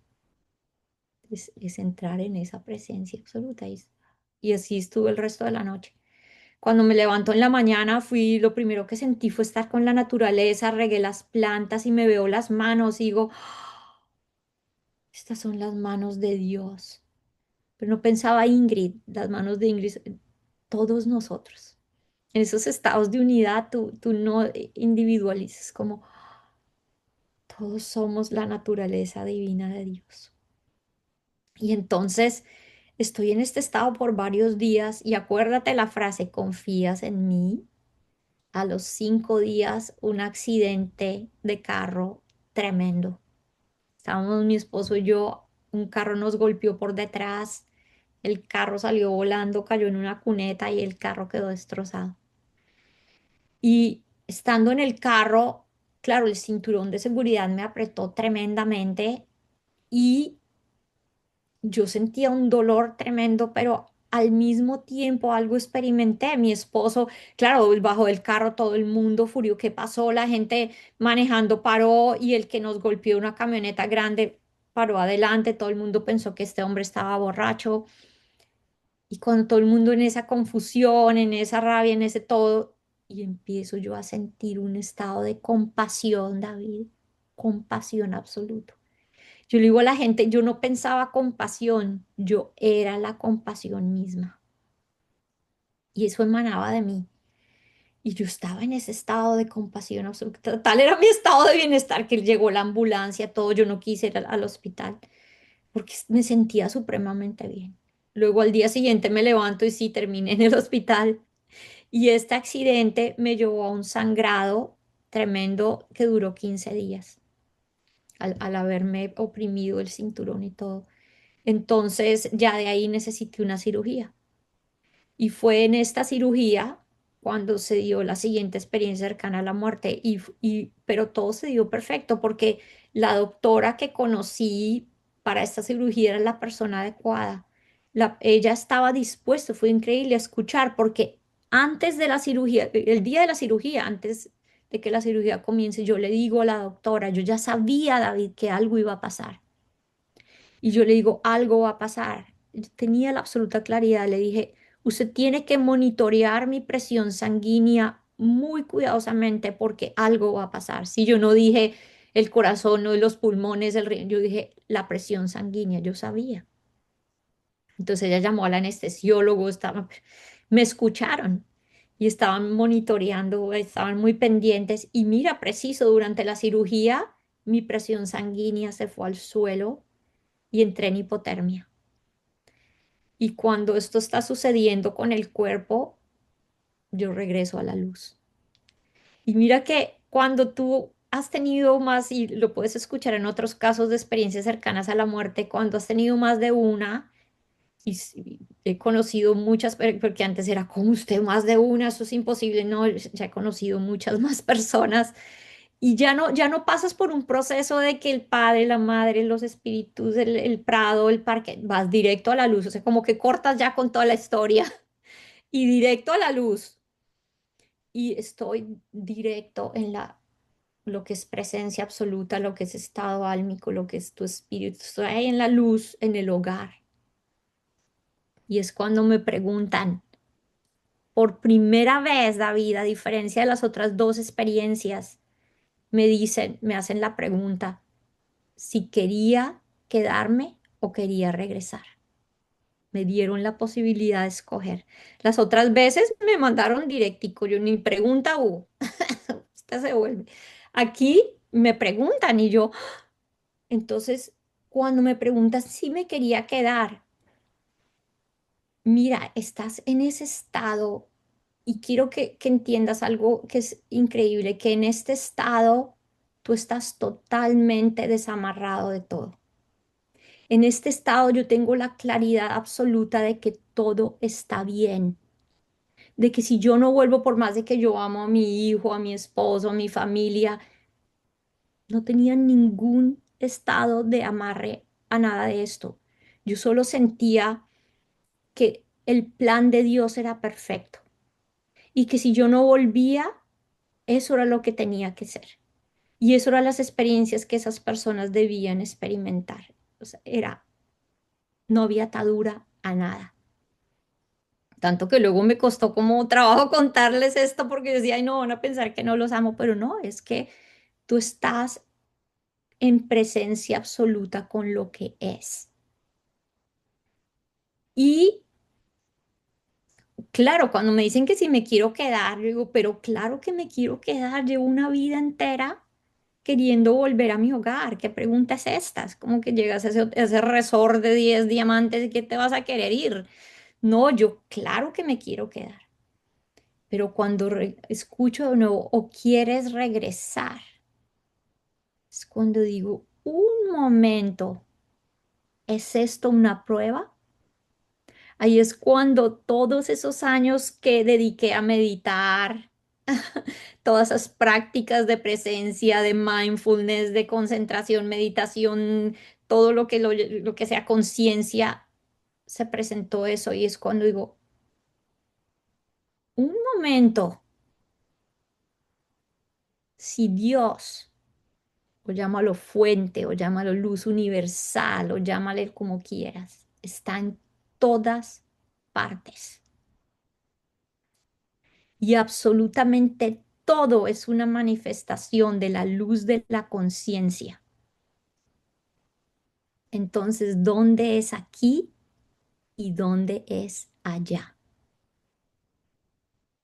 Es entrar en esa presencia absoluta. Y así estuve el resto de la noche. Cuando me levanto en la mañana, lo primero que sentí fue estar con la naturaleza, regué las plantas y me veo las manos y digo, estas son las manos de Dios. Pero no pensaba Ingrid, las manos de Ingrid, todos nosotros. En esos estados de unidad, tú no individualizas, como todos somos la naturaleza divina de Dios. Y entonces estoy en este estado por varios días y acuérdate la frase, ¿confías en mí? A los 5 días, un accidente de carro tremendo. Estábamos mi esposo y yo, un carro nos golpeó por detrás, el carro salió volando, cayó en una cuneta y el carro quedó destrozado. Y estando en el carro, claro, el cinturón de seguridad me apretó tremendamente y yo sentía un dolor tremendo, pero al mismo tiempo algo experimenté. Mi esposo, claro, él bajó del carro, todo el mundo furió. ¿Qué pasó? La gente manejando paró y el que nos golpeó una camioneta grande paró adelante. Todo el mundo pensó que este hombre estaba borracho. Y cuando todo el mundo en esa confusión, en esa rabia, en ese todo, y empiezo yo a sentir un estado de compasión, David, compasión absoluta. Yo le digo a la gente, yo no pensaba compasión, yo era la compasión misma. Y eso emanaba de mí. Y yo estaba en ese estado de compasión absoluta. Tal era mi estado de bienestar que llegó la ambulancia, todo. Yo no quise ir al hospital porque me sentía supremamente bien. Luego al día siguiente me levanto y sí, terminé en el hospital. Y este accidente me llevó a un sangrado tremendo que duró 15 días al haberme oprimido el cinturón y todo. Entonces ya de ahí necesité una cirugía. Y fue en esta cirugía cuando se dio la siguiente experiencia cercana a la muerte. Pero todo se dio perfecto porque la doctora que conocí para esta cirugía era la persona adecuada. Ella estaba dispuesta, fue increíble escuchar porque antes de la cirugía, el día de la cirugía, antes de que la cirugía comience, yo le digo a la doctora, yo ya sabía, David, que algo iba a pasar. Y yo le digo, algo va a pasar. Yo tenía la absoluta claridad. Le dije, usted tiene que monitorear mi presión sanguínea muy cuidadosamente porque algo va a pasar. Si yo no dije el corazón, no los pulmones, el riñón, yo dije la presión sanguínea, yo sabía. Entonces ella llamó al anestesiólogo, me escucharon y estaban monitoreando, estaban muy pendientes. Y mira, preciso, durante la cirugía, mi presión sanguínea se fue al suelo y entré en hipotermia. Y cuando esto está sucediendo con el cuerpo, yo regreso a la luz. Y mira que cuando tú has tenido más, y lo puedes escuchar en otros casos de experiencias cercanas a la muerte, cuando has tenido más de una, y he conocido muchas, porque antes era como usted más de una, eso es imposible, no, ya he conocido muchas más personas. Y ya no pasas por un proceso de que el padre, la madre, los espíritus, el prado, el parque, vas directo a la luz, o sea, como que cortas ya con toda la historia y directo a la luz. Y estoy directo en lo que es presencia absoluta, lo que es estado álmico, lo que es tu espíritu. Estoy ahí en la luz, en el hogar. Y es cuando me preguntan, por primera vez, David, a diferencia de las otras dos experiencias, me dicen, me hacen la pregunta si quería quedarme o quería regresar. Me dieron la posibilidad de escoger. Las otras veces me mandaron directico, yo ni pregunta hubo. Usted se vuelve. Aquí me preguntan y yo, entonces, cuando me preguntan si me quería quedar, mira, estás en ese estado y quiero que entiendas algo que es increíble, que en este estado tú estás totalmente desamarrado de todo. En este estado yo tengo la claridad absoluta de que todo está bien, de que si yo no vuelvo por más de que yo amo a mi hijo, a mi esposo, a mi familia, no tenía ningún estado de amarre a nada de esto. Yo solo sentía que el plan de Dios era perfecto y que si yo no volvía, Eso era lo que tenía que ser. Y eso eran las experiencias que esas personas debían experimentar. O sea, no había atadura a nada. Tanto que luego me costó como trabajo contarles esto porque yo decía, ay, no, van a pensar que no los amo, pero no, es que tú estás en presencia absoluta con lo que es. Y claro, cuando me dicen que si me quiero quedar, yo digo, pero claro que me quiero quedar, llevo una vida entera queriendo volver a mi hogar. ¿Qué pregunta es esta? Es como que llegas a ese resort de 10 diamantes y que te vas a querer ir. No, yo claro que me quiero quedar. Pero cuando escucho de nuevo o quieres regresar, es cuando digo, un momento, ¿es esto una prueba? Ahí es cuando todos esos años que dediqué a meditar, todas esas prácticas de presencia, de mindfulness, de concentración, meditación, todo lo que sea conciencia, se presentó eso y es cuando digo, un momento, si Dios, o llámalo fuente, o llámalo luz universal, o llámale como quieras, está en todas partes y absolutamente todo es una manifestación de la luz de la conciencia. Entonces, ¿dónde es aquí y dónde es allá?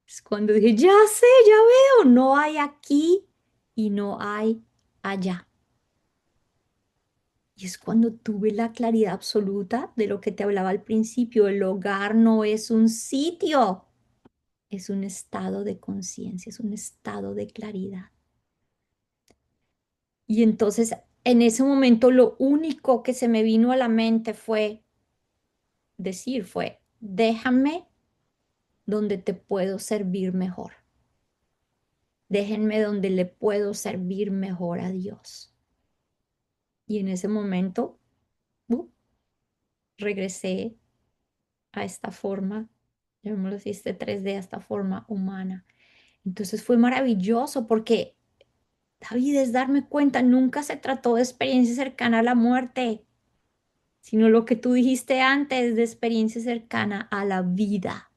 Es cuando dije, ya sé, ya veo, no hay aquí y no hay allá. Y es cuando tuve la claridad absoluta de lo que te hablaba al principio. El hogar no es un sitio, es un estado de conciencia, es un estado de claridad. Y entonces, en ese momento, lo único que se me vino a la mente fue, déjame donde te puedo servir mejor. Déjenme donde le puedo servir mejor a Dios. Y en ese momento, uh, regresé a esta forma, llamémoslo así, este 3D, a esta forma humana. Entonces fue maravilloso porque, David, es darme cuenta, nunca se trató de experiencia cercana a la muerte, sino lo que tú dijiste antes, de experiencia cercana a la vida,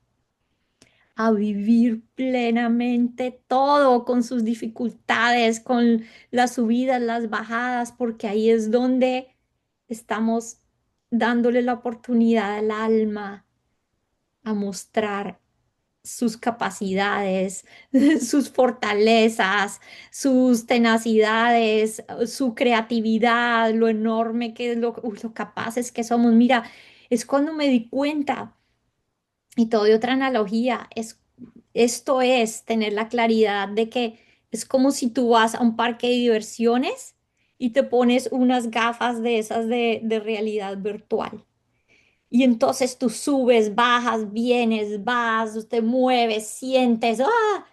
a vivir plenamente todo con sus dificultades, con las subidas, las bajadas, porque ahí es donde estamos dándole la oportunidad al alma a mostrar sus capacidades, sus fortalezas, sus tenacidades, su creatividad, lo enorme que es, lo capaces que somos. Mira, es cuando me di cuenta, y te doy otra analogía, esto es tener la claridad de que es como si tú vas a un parque de diversiones y te pones unas gafas de esas de realidad virtual. Y entonces tú subes, bajas, vienes, vas, te mueves, sientes, ¡ah!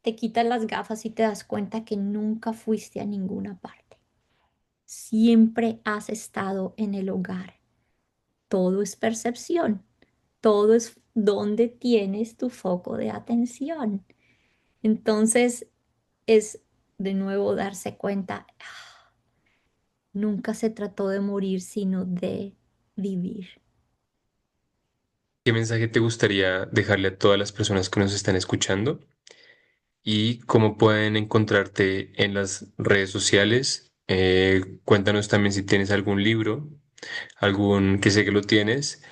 Te quitas las gafas y te das cuenta que nunca fuiste a ninguna parte. Siempre has estado en el hogar. Todo es percepción. Todo es donde tienes tu foco de atención. Entonces es de nuevo darse cuenta, nunca se trató de morir, sino de vivir. ¿Qué mensaje te gustaría dejarle a todas las personas que nos están escuchando? ¿Y cómo pueden encontrarte en las redes sociales? Cuéntanos también si tienes algún libro, algún que sé que lo tienes,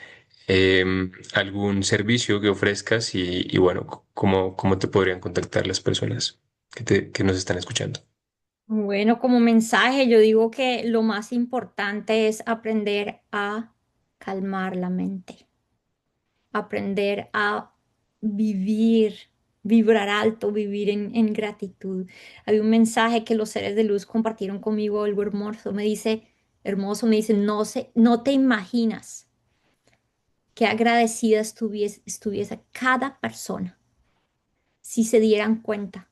algún servicio que ofrezcas y bueno, cómo te podrían contactar las personas que nos están escuchando. Bueno, como mensaje, yo digo que lo más importante es aprender a calmar la mente, aprender a vivir, vibrar alto, vivir en gratitud. Hay un mensaje que los seres de luz compartieron conmigo, algo hermoso, me dice, no te imaginas qué agradecida estuviese cada persona si se dieran cuenta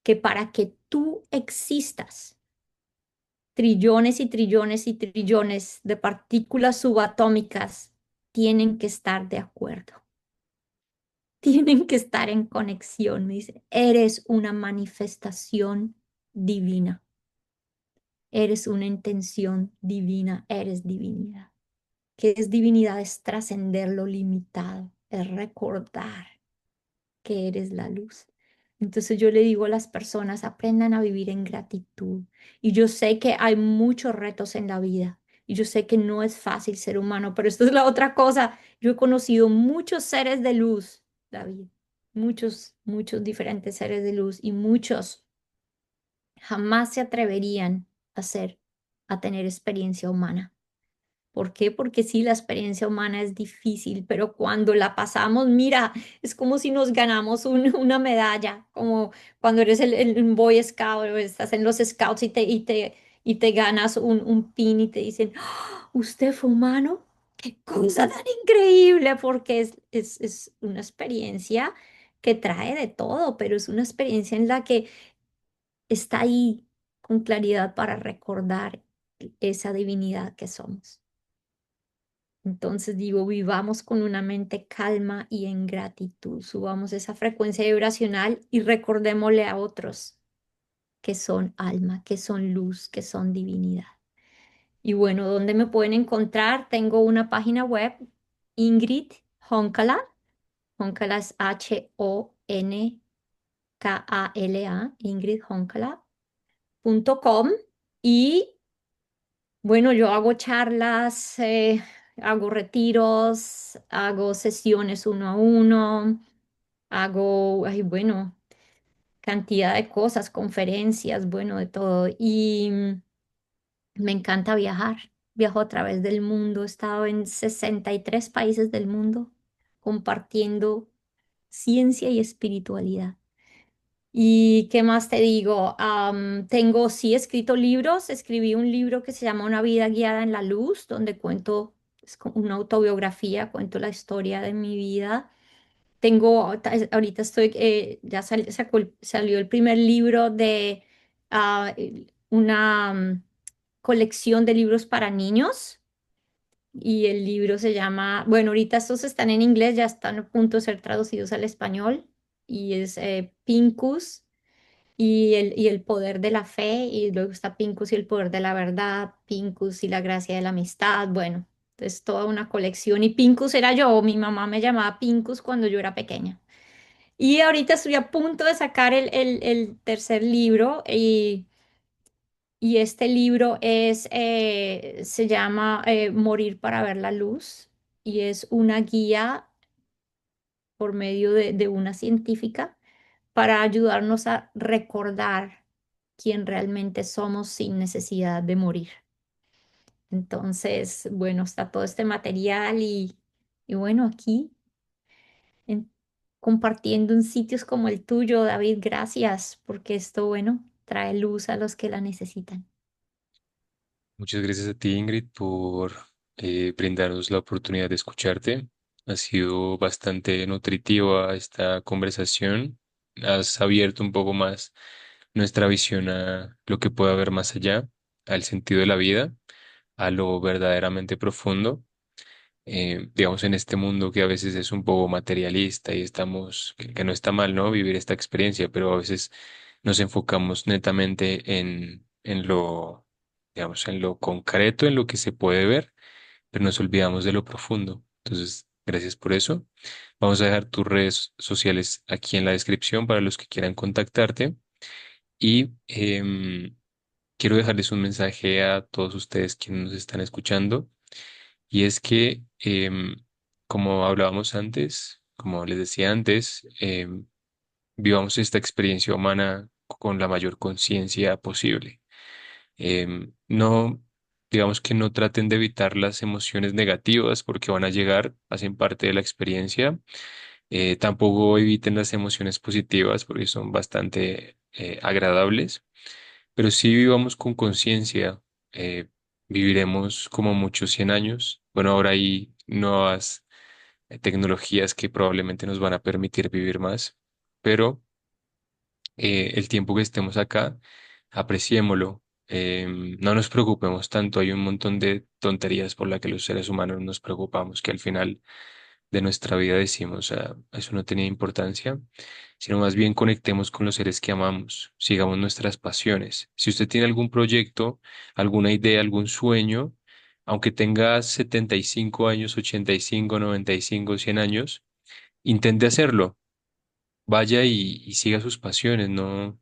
que para que tú existas, trillones y trillones y trillones de partículas subatómicas tienen que estar de acuerdo. tienen que estar en conexión. Me dice, eres una manifestación divina, eres una intención divina, eres divinidad. ¿Qué es divinidad? Es trascender lo limitado, es recordar que eres la luz. Entonces yo le digo a las personas, aprendan a vivir en gratitud. Y yo sé que hay muchos retos en la vida. Y yo sé que no es fácil ser humano, pero esto es la otra cosa. Yo he conocido muchos seres de luz, David. Muchos, muchos diferentes seres de luz. Y muchos jamás se atreverían a ser, a tener experiencia humana. ¿Por qué? Porque sí, la experiencia humana es difícil, pero cuando la pasamos, mira, es como si nos ganamos una medalla, como cuando eres un Boy Scout o estás en los Scouts y te ganas un pin y te dicen, "¡Ah! ¿Usted fue humano? ¡Qué cosa tan increíble!" Porque es una experiencia que trae de todo, pero es una experiencia en la que está ahí con claridad para recordar esa divinidad que somos. Entonces digo, vivamos con una mente calma y en gratitud, subamos esa frecuencia vibracional y recordémosle a otros que son alma, que son luz, que son divinidad. Y bueno, ¿dónde me pueden encontrar? Tengo una página web, Ingrid Honkala. Honkala es Honkala, ingridhonkala.com. Y bueno, yo hago charlas, hago retiros, hago sesiones uno a uno, hago, ay, bueno, cantidad de cosas, conferencias, bueno, de todo. Y me encanta viajar. Viajo a través del mundo. He estado en 63 países del mundo compartiendo ciencia y espiritualidad. ¿Y qué más te digo? Tengo, sí, escrito libros. Escribí un libro que se llama Una vida guiada en la luz, donde cuento, es como una autobiografía, cuento la historia de mi vida. Ahorita estoy, ya salió el primer libro de una colección de libros para niños. Y el libro se llama, bueno, ahorita estos están en inglés, ya están a punto de ser traducidos al español. Y es Pincus y el poder de la fe, y luego está Pincus y el poder de la verdad, Pincus y la gracia de la amistad, bueno, es toda una colección. Y Pincus era yo, mi mamá me llamaba Pincus cuando yo era pequeña. Y ahorita estoy a punto de sacar el tercer libro y este libro se llama Morir para ver la luz y es una guía por medio de una científica para ayudarnos a recordar quién realmente somos sin necesidad de morir. Entonces, bueno, está todo este material y bueno, aquí en- compartiendo en sitios como el tuyo, David, gracias, porque esto, bueno, trae luz a los que la necesitan. Muchas gracias a ti, Ingrid, por brindarnos la oportunidad de escucharte. Ha sido bastante nutritiva esta conversación. Has abierto un poco más nuestra visión a lo que puede haber más allá, al sentido de la vida, a lo verdaderamente profundo. Digamos, en este mundo que a veces es un poco materialista y estamos, que no está mal, ¿no? Vivir esta experiencia, pero a veces nos enfocamos netamente en lo, digamos, en lo concreto, en lo que se puede ver, pero nos olvidamos de lo profundo. Entonces, gracias por eso. Vamos a dejar tus redes sociales aquí en la descripción para los que quieran contactarte y quiero dejarles un mensaje a todos ustedes quienes nos están escuchando. Y es que, como hablábamos antes, como les decía antes, vivamos esta experiencia humana con la mayor conciencia posible. No, digamos que no traten de evitar las emociones negativas porque van a llegar, hacen parte de la experiencia. Tampoco eviten las emociones positivas porque son bastante agradables, pero sí vivamos con conciencia. eh, Viviremos como muchos 100 años. Bueno, ahora hay nuevas tecnologías que probablemente nos van a permitir vivir más, pero el tiempo que estemos acá, apreciémoslo. No nos preocupemos tanto. Hay un montón de tonterías por las que los seres humanos nos preocupamos, que al final de nuestra vida decimos, eso no tenía importancia, sino más bien conectemos con los seres que amamos, sigamos nuestras pasiones. Si usted tiene algún proyecto, alguna idea, algún sueño, aunque tenga 75 años, 85, 95, 100 años, intente hacerlo. Vaya y siga sus pasiones, no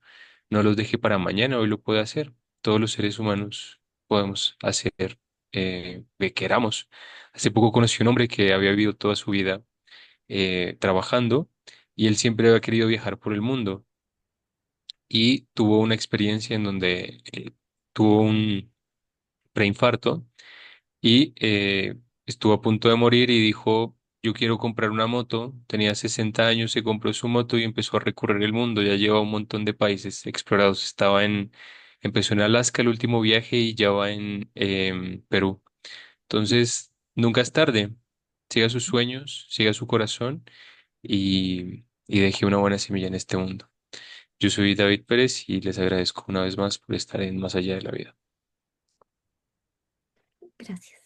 los deje para mañana, hoy lo puede hacer. Todos los seres humanos podemos hacer que queramos. Hace poco conocí a un hombre que había vivido toda su vida trabajando y él siempre había querido viajar por el mundo y tuvo una experiencia en donde tuvo un preinfarto y estuvo a punto de morir y dijo, yo quiero comprar una moto. Tenía 60 años, se compró su moto y empezó a recorrer el mundo. Ya lleva un montón de países explorados. Empezó en Alaska el último viaje y ya va en Perú. Entonces, nunca es tarde. Siga sus sueños, siga su corazón y deje una buena semilla en este mundo. Yo soy David Pérez y les agradezco una vez más por estar en Más Allá de la Vida. Gracias.